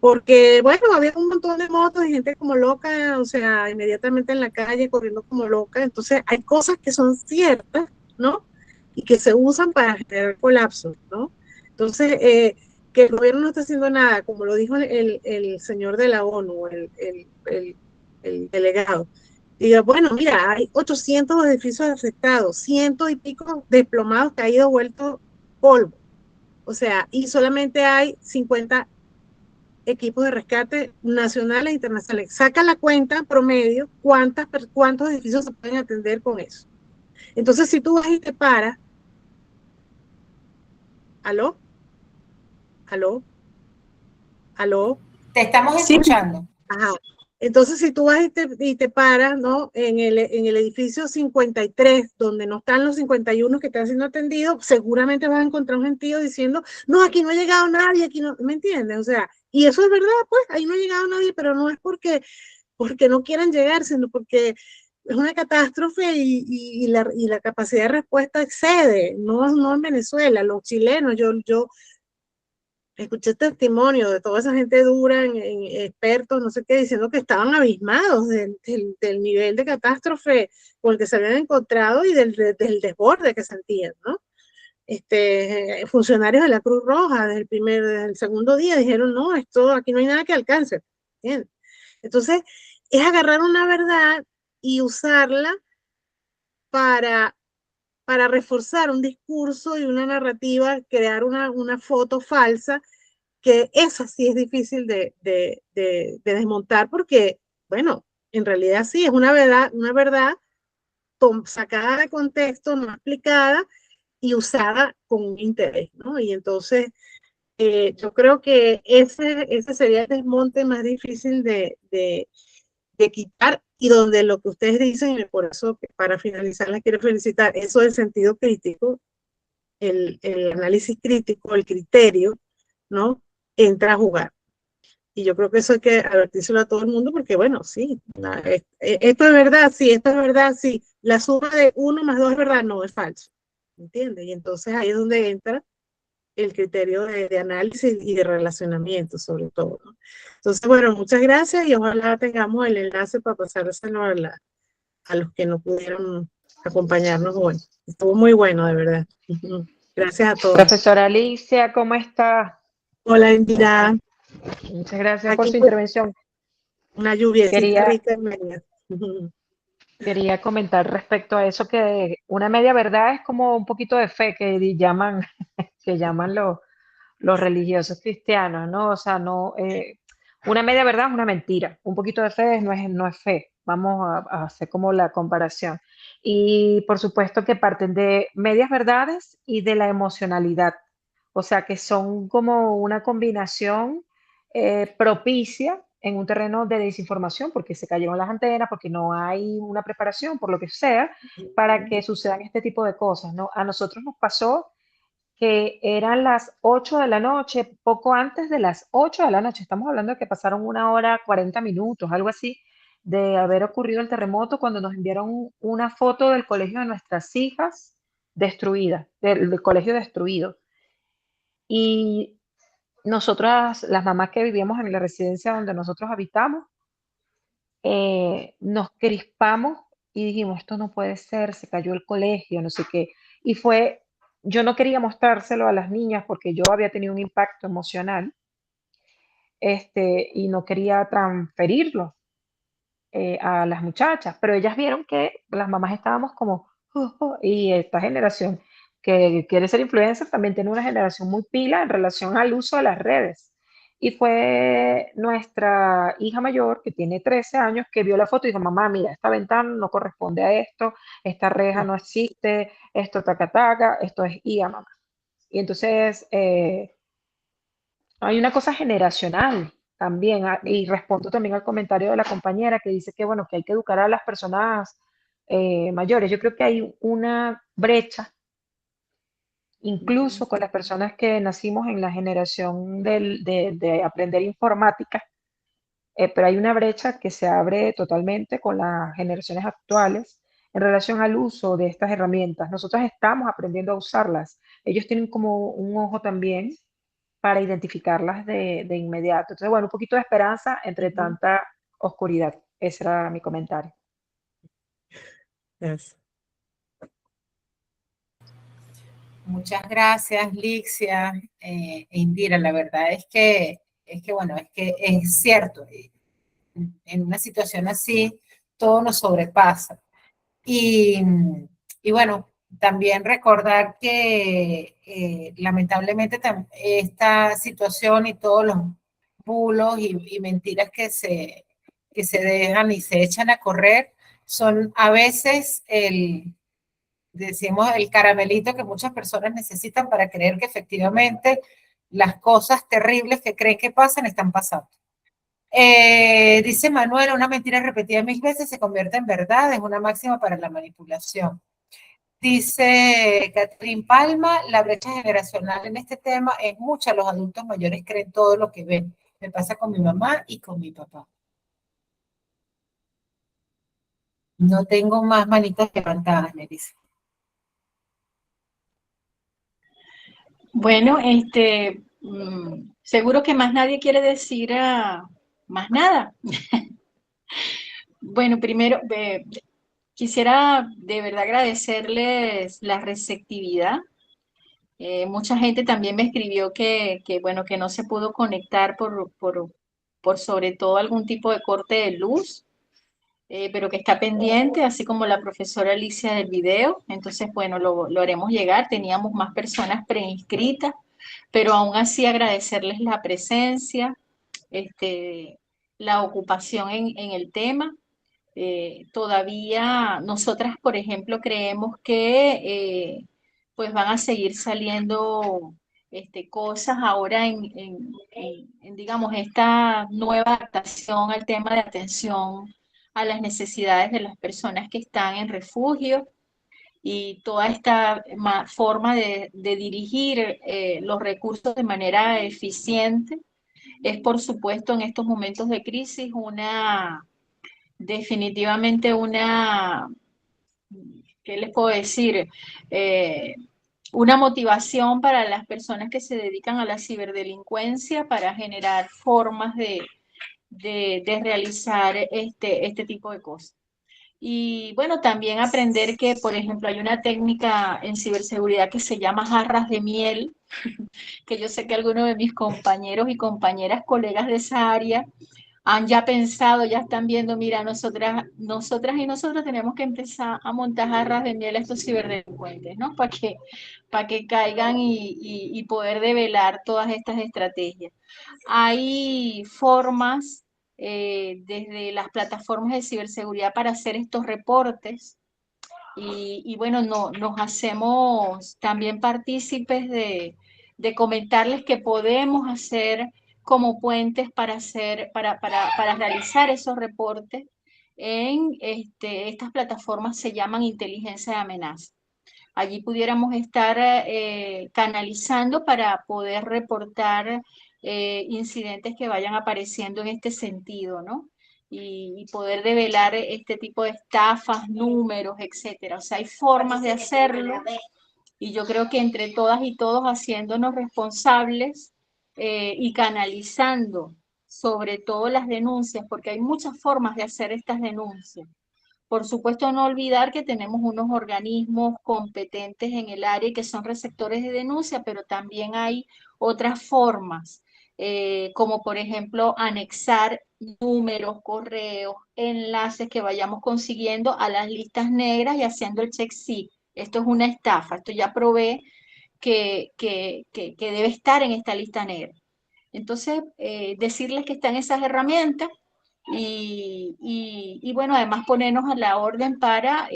porque, bueno, había un montón de motos y gente como loca, o sea, inmediatamente en la calle corriendo como loca. Entonces, hay cosas que son ciertas, ¿no? Y que se usan para generar colapsos, ¿no? Entonces, que el gobierno no está haciendo nada, como lo dijo el señor de la ONU, el delegado. Diga, bueno, mira, hay 800 edificios afectados, cientos y pico desplomados, caídos, vueltos polvo. O sea, y solamente hay 50 equipos de rescate nacionales e internacionales. Saca la cuenta promedio, cuántos edificios se pueden atender con eso. Entonces, si tú vas y te paras, aló, aló, aló, Te estamos sí, escuchando. ajá. Entonces, si tú vas y te paras, ¿no? En el edificio 53, donde no están los 51 que están siendo atendidos, seguramente vas a encontrar un gentío diciendo, no, aquí no ha llegado nadie, aquí no, ¿me entiendes? O sea, y eso es verdad, pues, ahí no ha llegado nadie, pero no es porque no quieran llegar, sino porque es una catástrofe y la capacidad de respuesta excede, no en Venezuela, los chilenos, yo escuché testimonio de toda esa gente dura, en expertos, no sé qué, diciendo que estaban abismados del nivel de catástrofe con el que se habían encontrado y del desborde que sentían, ¿no? Funcionarios de la Cruz Roja desde el segundo día dijeron, no, esto aquí no hay nada que alcance. Bien. Entonces, es agarrar una verdad y usarla para, para reforzar un discurso y una narrativa, crear una foto falsa, que esa sí es difícil de desmontar porque, bueno, en realidad sí, es una verdad sacada de contexto, no explicada y usada con un interés, ¿no? Y entonces yo creo que ese sería el desmonte más difícil de quitar y donde lo que ustedes dicen, y por eso para finalizar les quiero felicitar, eso del sentido crítico, el análisis crítico, el criterio, ¿no? Entra a jugar. Y yo creo que eso hay que advertírselo a todo el mundo porque, bueno, sí, esto es verdad, sí, esto es verdad, sí. La suma de 1 más 2 es verdad, no, es falso. ¿Entiendes? Y entonces ahí es donde entra el criterio de análisis y de relacionamiento, sobre todo, ¿no? Entonces, bueno, muchas gracias y ojalá tengamos el enlace para pasárselo a los que no pudieron acompañarnos hoy. Estuvo muy bueno, de verdad. Gracias a todos. Profesora Alicia, ¿cómo está? Hola, Indira. Muchas gracias por Aquí su intervención. una lluviecita Quería, rica en Mérida. quería comentar respecto a eso que una media verdad es como un poquito de fe que llaman, que llaman los religiosos cristianos, ¿no? O sea, no, una media verdad es una mentira, un poquito de fe no es fe. Vamos a hacer como la comparación. Y por supuesto que parten de medias verdades y de la emocionalidad. O sea, que son como una combinación propicia en un terreno de desinformación, porque se cayeron las antenas, porque no hay una preparación, por lo que sea, para que sucedan este tipo de cosas, ¿no? A nosotros nos pasó que eran las 8 de la noche, poco antes de las 8 de la noche. Estamos hablando de que pasaron 1 hora, 40 minutos, algo así, de haber ocurrido el terremoto cuando nos enviaron una foto del colegio de nuestras hijas destruida, del colegio destruido. Y nosotras, las mamás que vivíamos en la residencia donde nosotros habitamos, nos crispamos y dijimos, esto no puede ser, se cayó el colegio, no sé qué. Y fue, yo no quería mostrárselo a las niñas porque yo había tenido un impacto emocional, y no quería transferirlo a las muchachas, pero ellas vieron que las mamás estábamos como, "Oh, oh", y esta generación que quiere ser influencer también tiene una generación muy pila en relación al uso de las redes. Y fue nuestra hija mayor, que tiene 13 años, que vio la foto y dijo, mamá, mira, esta ventana no corresponde a esto, esta reja no existe, esto taca taca, esto es IA, mamá. Y entonces hay una cosa generacional también, y respondo también al comentario de la compañera que dice que, bueno, que hay que educar a las personas mayores. Yo creo que hay una brecha, incluso con las personas que nacimos en la generación de aprender informática, pero hay una brecha que se abre totalmente con las generaciones actuales en relación al uso de estas herramientas. Nosotros estamos aprendiendo a usarlas. Ellos tienen como un ojo también para identificarlas de inmediato. Entonces, bueno, un poquito de esperanza entre tanta oscuridad. Ese era mi comentario. Yes. Muchas gracias, Lixia e Indira. La verdad bueno, es que es cierto, en una situación así todo nos sobrepasa. Y, y bueno, también recordar que lamentablemente esta situación y todos los bulos y mentiras que se dejan y se echan a correr son a veces decimos, el caramelito que muchas personas necesitan para creer que efectivamente las cosas terribles que creen que pasan están pasando. Dice Manuel, una mentira repetida 1000 veces se convierte en verdad, es una máxima para la manipulación. Dice Catherine Palma, la brecha generacional en este tema es mucha, los adultos mayores creen todo lo que ven. Me pasa con mi mamá y con mi papá. No tengo más manitas levantadas, me dice. Bueno, seguro que más nadie quiere decir más nada. Bueno, primero quisiera de verdad agradecerles la receptividad. Mucha gente también me escribió bueno, que no se pudo conectar por sobre todo algún tipo de corte de luz, pero que está pendiente, así como la profesora Alicia del video. Entonces, bueno, lo haremos llegar. Teníamos más personas preinscritas, pero aún así agradecerles la presencia, este, la ocupación en el tema. Todavía nosotras, por ejemplo, creemos que pues van a seguir saliendo cosas ahora digamos, esta nueva adaptación al tema de atención a las necesidades de las personas que están en refugio y toda esta forma de dirigir los recursos de manera eficiente es, por supuesto, en estos momentos de crisis definitivamente ¿qué les puedo decir? Eh, una motivación para las personas que se dedican a la ciberdelincuencia para generar formas de realizar este tipo de cosas. Y bueno, también aprender que, por ejemplo, hay una técnica en ciberseguridad que se llama jarras de miel, que yo sé que algunos de mis compañeros y compañeras, colegas de esa área, han ya pensado, ya están viendo, mira, nosotras y nosotros tenemos que empezar a montar jarras de miel a estos ciberdelincuentes, ¿no? Para que caigan y poder develar todas estas estrategias. Hay formas desde las plataformas de ciberseguridad para hacer estos reportes y bueno, nos hacemos también partícipes de comentarles que podemos hacer como puentes para realizar esos reportes en estas plataformas se llaman inteligencia de amenaza. Allí pudiéramos estar canalizando para poder reportar incidentes que vayan apareciendo en este sentido, ¿no? Y poder develar este tipo de estafas, números, etcétera. O sea, hay formas de hacerlo y yo creo que entre todas y todos haciéndonos responsables y canalizando sobre todo las denuncias, porque hay muchas formas de hacer estas denuncias. Por supuesto, no olvidar que tenemos unos organismos competentes en el área y que son receptores de denuncia, pero también hay otras formas, como por ejemplo anexar números, correos, enlaces que vayamos consiguiendo a las listas negras y haciendo el check sí. Esto es una estafa, esto ya probé que debe estar en esta lista negra. Entonces, decirles que están esas herramientas y bueno, además ponernos a la orden para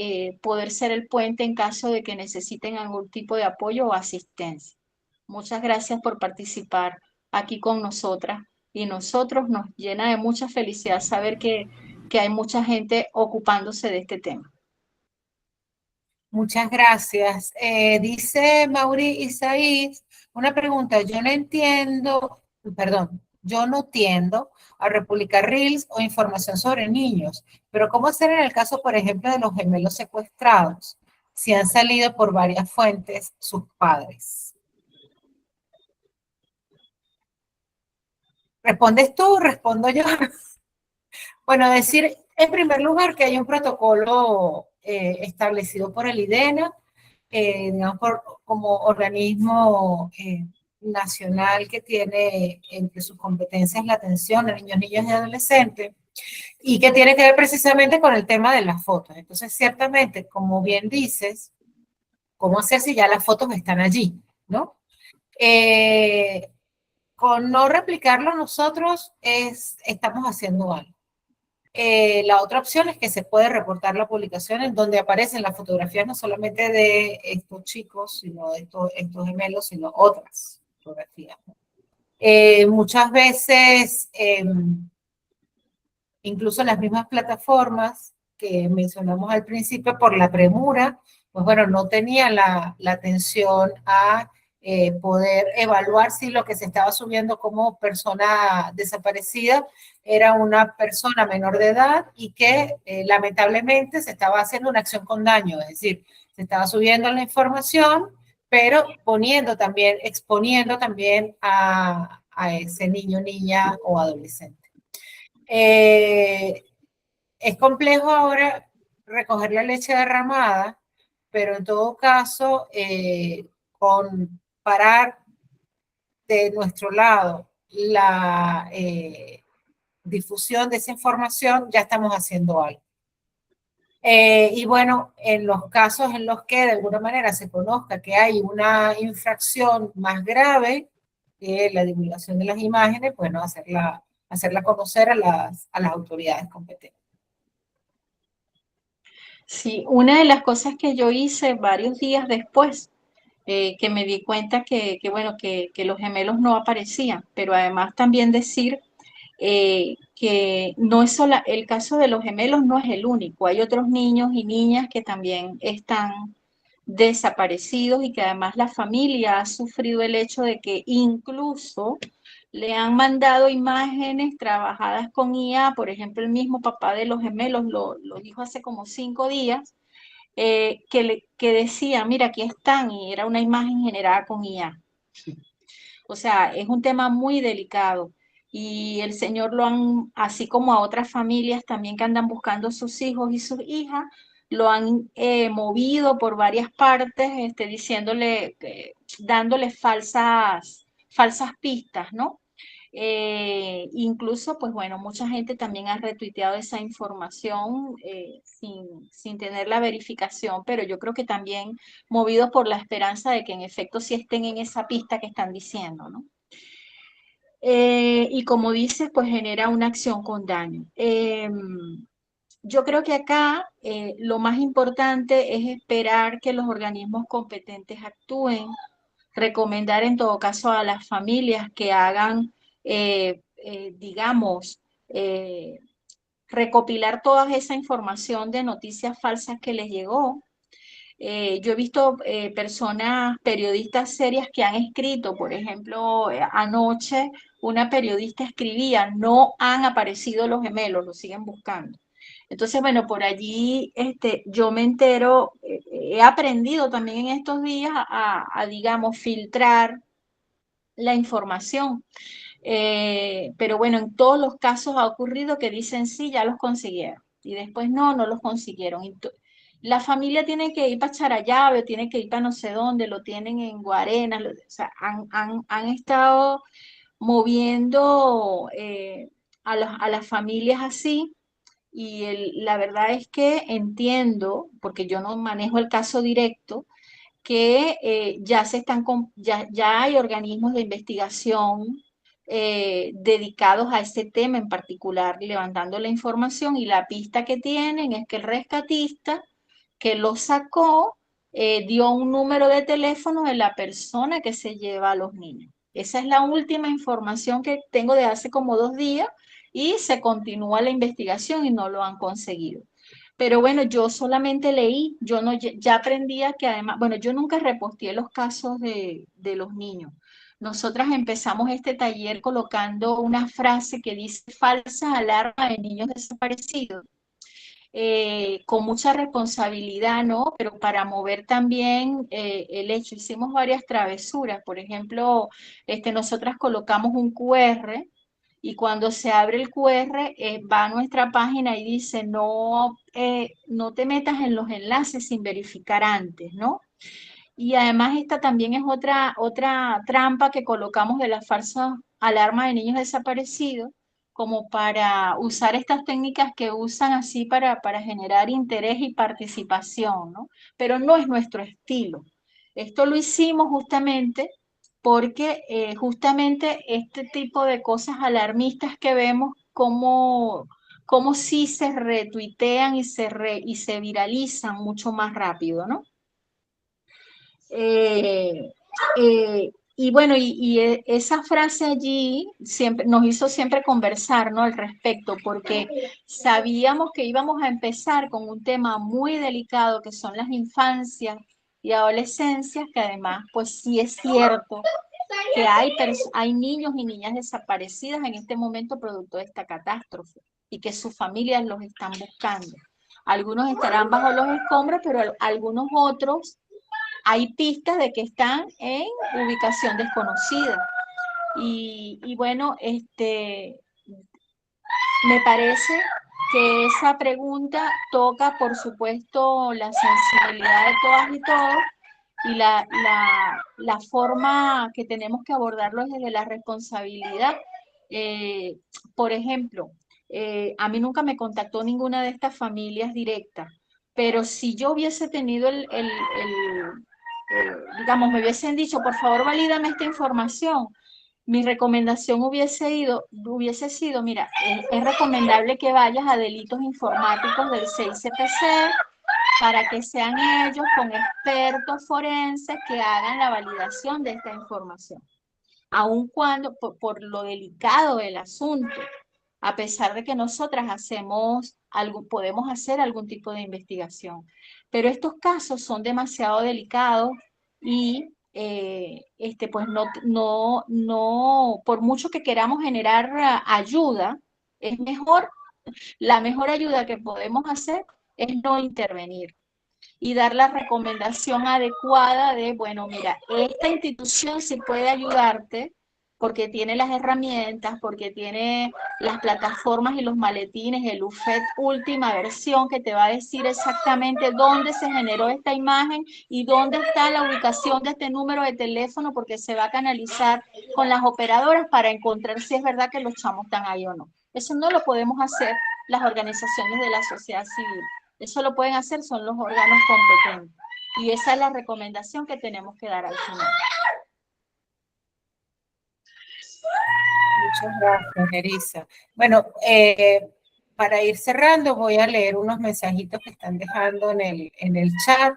poder ser el puente en caso de que necesiten algún tipo de apoyo o asistencia. Muchas gracias por participar aquí con nosotras y nosotros nos llena de mucha felicidad saber que hay mucha gente ocupándose de este tema. Muchas gracias. Dice Mauri Isaías, una pregunta, yo no entiendo, perdón, yo no tiendo a republicar reels o información sobre niños, pero ¿cómo hacer en el caso, por ejemplo, de los gemelos secuestrados, si han salido por varias fuentes sus padres? ¿Respondes tú? ¿Respondo yo? Bueno, decir en primer lugar que hay un protocolo establecido por el IDENA, digamos, como organismo nacional que tiene entre sus competencias la atención a niños, niñas y adolescentes, y que tiene que ver precisamente con el tema de las fotos. Entonces, ciertamente, como bien dices, ¿cómo hacer si ya las fotos están allí, ¿no? Con no replicarlo nosotros estamos haciendo algo. La otra opción es que se puede reportar la publicación en donde aparecen las fotografías no solamente de estos chicos, sino de estos gemelos, sino otras fotografías. Muchas veces, incluso las mismas plataformas que mencionamos al principio, por la premura, pues bueno, no tenían la atención a poder evaluar si lo que se estaba subiendo como persona desaparecida era una persona menor de edad y que lamentablemente se estaba haciendo una acción con daño, es decir, se estaba subiendo la información, pero exponiendo también a ese niño, niña o adolescente. Es complejo ahora recoger la leche derramada, pero en todo caso, comparar de nuestro lado la difusión de esa información, ya estamos haciendo algo. Y bueno, en los casos en los que de alguna manera se conozca que hay una infracción más grave que la divulgación de las imágenes, bueno, hacerla conocer a las autoridades competentes. Sí, una de las cosas que yo hice varios días después, que me di cuenta bueno, que los gemelos no aparecían, pero además también decir que no es solo el caso de los gemelos, no es el único. Hay otros niños y niñas que también están desaparecidos y que además la familia ha sufrido el hecho de que incluso le han mandado imágenes trabajadas con IA. Por ejemplo, el mismo papá de los gemelos lo dijo hace como 5 días, que decía, mira, aquí están, y era una imagen generada con IA. O sea, es un tema muy delicado y el Señor lo han, así como a otras familias también que andan buscando sus hijos y sus hijas, lo han movido por varias partes, diciéndole, dándole falsas pistas, ¿no? Incluso, pues bueno, mucha gente también ha retuiteado esa información sin tener la verificación, pero yo creo que también movidos por la esperanza de que en efecto sí estén en esa pista que están diciendo, ¿no? Y como dices, pues genera una acción con daño. Yo creo que acá lo más importante es esperar que los organismos competentes actúen, recomendar en todo caso a las familias que hagan, digamos, recopilar toda esa información de noticias falsas que les llegó. Yo he visto personas, periodistas serias que han escrito, por ejemplo, anoche una periodista escribía, no han aparecido los gemelos, los siguen buscando. Entonces, bueno, por allí yo me entero, he aprendido también en estos días digamos, filtrar la información. Pero bueno, en todos los casos ha ocurrido que dicen sí, ya los consiguieron. Y después no los consiguieron. La familia tiene que ir para Charallave, tiene que ir para no sé dónde, lo tienen en Guarenas, o sea, han estado moviendo a las familias así. Y la verdad es que entiendo, porque yo no manejo el caso directo, que ya hay organismos de investigación dedicados a ese tema en particular, levantando la información, y la pista que tienen es que el rescatista que lo sacó dio un número de teléfono de la persona que se lleva a los niños. Esa es la última información que tengo de hace como 2 días y se continúa la investigación y no lo han conseguido. Pero bueno, yo solamente leí, yo no, ya aprendía que además, bueno, yo nunca reposteé los casos de los niños. Nosotras empezamos este taller colocando una frase que dice falsa alarma de niños desaparecidos, con mucha responsabilidad, ¿no? Pero para mover también el hecho. Hicimos varias travesuras, por ejemplo, nosotras colocamos un QR Y cuando se abre el QR, va a nuestra página y dice, no, no te metas en los enlaces sin verificar antes, ¿no? Y además esta también es otra trampa que colocamos de la falsa alarma de niños desaparecidos, como para usar estas técnicas que usan así para generar interés y participación, ¿no? Pero no es nuestro estilo. Esto lo hicimos justamente porque justamente este tipo de cosas alarmistas que vemos, como sí se retuitean y se viralizan mucho más rápido, ¿no? Y bueno, esa frase allí siempre, nos hizo siempre conversar, ¿no? Al respecto, porque sabíamos que íbamos a empezar con un tema muy delicado que son las infancias y adolescencias, que además, pues sí es cierto que hay niños y niñas desaparecidas en este momento producto de esta catástrofe y que sus familias los están buscando. Algunos estarán bajo los escombros, pero algunos otros hay pistas de que están en ubicación desconocida. Y bueno, me parece que esa pregunta toca, por supuesto, la sensibilidad de todas y todos y la forma que tenemos que abordarlo es desde la responsabilidad. Por ejemplo, a mí nunca me contactó ninguna de estas familias directas, pero si yo hubiese tenido digamos, me hubiesen dicho, por favor, valídame esta información, mi recomendación hubiese sido, mira, es recomendable que vayas a delitos informáticos del CICPC para que sean ellos con expertos forenses que hagan la validación de esta información, aun cuando por lo delicado del asunto, a pesar de que nosotras podemos hacer algún tipo de investigación. Pero estos casos son demasiado delicados y pues no, por mucho que queramos generar ayuda, es mejor, la mejor ayuda que podemos hacer es no intervenir y dar la recomendación adecuada de, bueno, mira, esta institución sí puede ayudarte porque tiene las herramientas, porque tiene las plataformas y los maletines, el UFED última versión que te va a decir exactamente dónde se generó esta imagen y dónde está la ubicación de este número de teléfono, porque se va a canalizar con las operadoras para encontrar si es verdad que los chamos están ahí o no. Eso no lo podemos hacer las organizaciones de la sociedad civil. Eso lo pueden hacer son los órganos competentes. Y esa es la recomendación que tenemos que dar al final. Muchas gracias, Nerissa. Bueno, para ir cerrando, voy a leer unos mensajitos que están dejando en el chat.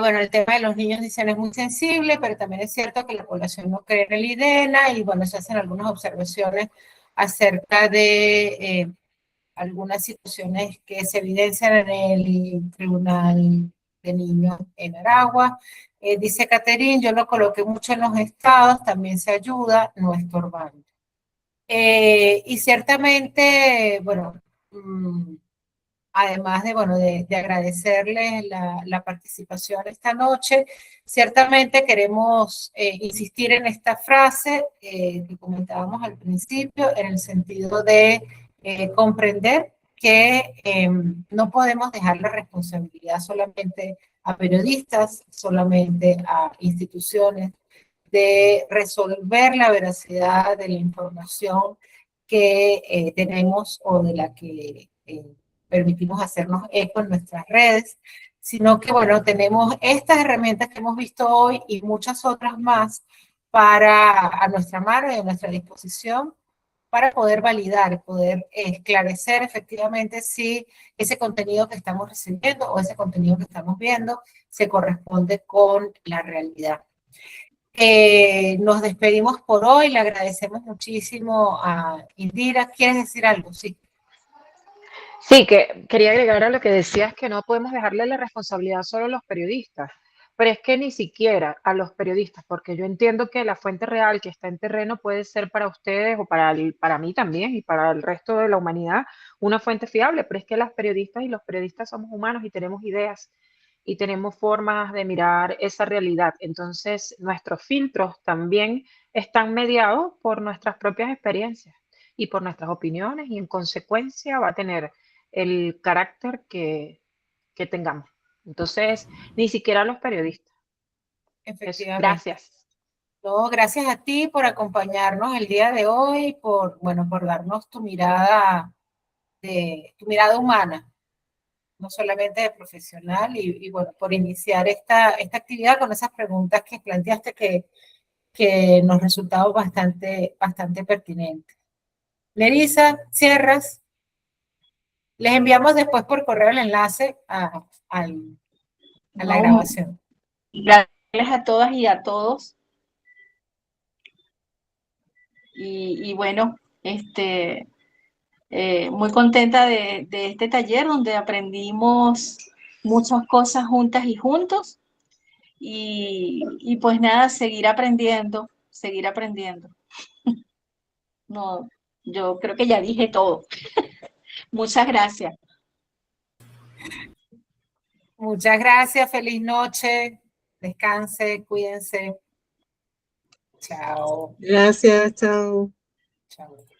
Bueno, el tema de los niños, dicen, es muy sensible, pero también es cierto que la población no cree en el IDENA y, bueno, se hacen algunas observaciones acerca de algunas situaciones que se evidencian en el Tribunal de Niños en Aragua. Dice Caterín, yo lo coloqué mucho en los estados, también se ayuda, no estorbando. Y ciertamente, bueno, además de, bueno, de agradecerles la participación esta noche, ciertamente queremos insistir en esta frase que comentábamos al principio, en el sentido de comprender que no podemos dejar la responsabilidad solamente a periodistas, solamente a instituciones, de resolver la veracidad de la información que tenemos o de la que permitimos hacernos eco en nuestras redes, sino que, bueno, tenemos estas herramientas que hemos visto hoy y muchas otras más a nuestra mano y a nuestra disposición para poder validar, poder esclarecer efectivamente si ese contenido que estamos recibiendo o ese contenido que estamos viendo se corresponde con la realidad. Nos despedimos por hoy, le agradecemos muchísimo a Indira. ¿Quieres decir algo? Sí. Sí, que quería agregar a lo que decías, que no podemos dejarle la responsabilidad solo a los periodistas, pero es que ni siquiera a los periodistas, porque yo entiendo que la fuente real que está en terreno puede ser para ustedes o para mí también y para el resto de la humanidad una fuente fiable, pero es que las periodistas y los periodistas somos humanos y tenemos ideas. y tenemos formas de mirar esa realidad. Entonces, nuestros filtros también están mediados por nuestras propias experiencias y por nuestras opiniones, y en consecuencia va a tener el carácter que tengamos. Entonces, ni siquiera los periodistas. Eso. Efectivamente. Gracias. No, gracias a ti por acompañarnos el día de hoy, por darnos tu mirada humana, no solamente de profesional, y bueno, por iniciar esta actividad con esas preguntas que planteaste que nos resultaron bastante pertinentes. Nerissa, cierras. Les enviamos después por correo el enlace a la grabación. Gracias a todas y a todos. Y bueno, muy contenta de este taller donde aprendimos muchas cosas juntas y juntos. Y pues nada, seguir aprendiendo. No, yo creo que ya dije todo. Muchas gracias. Muchas gracias, feliz noche, descanse, cuídense. Chao. Gracias, chao. Chao.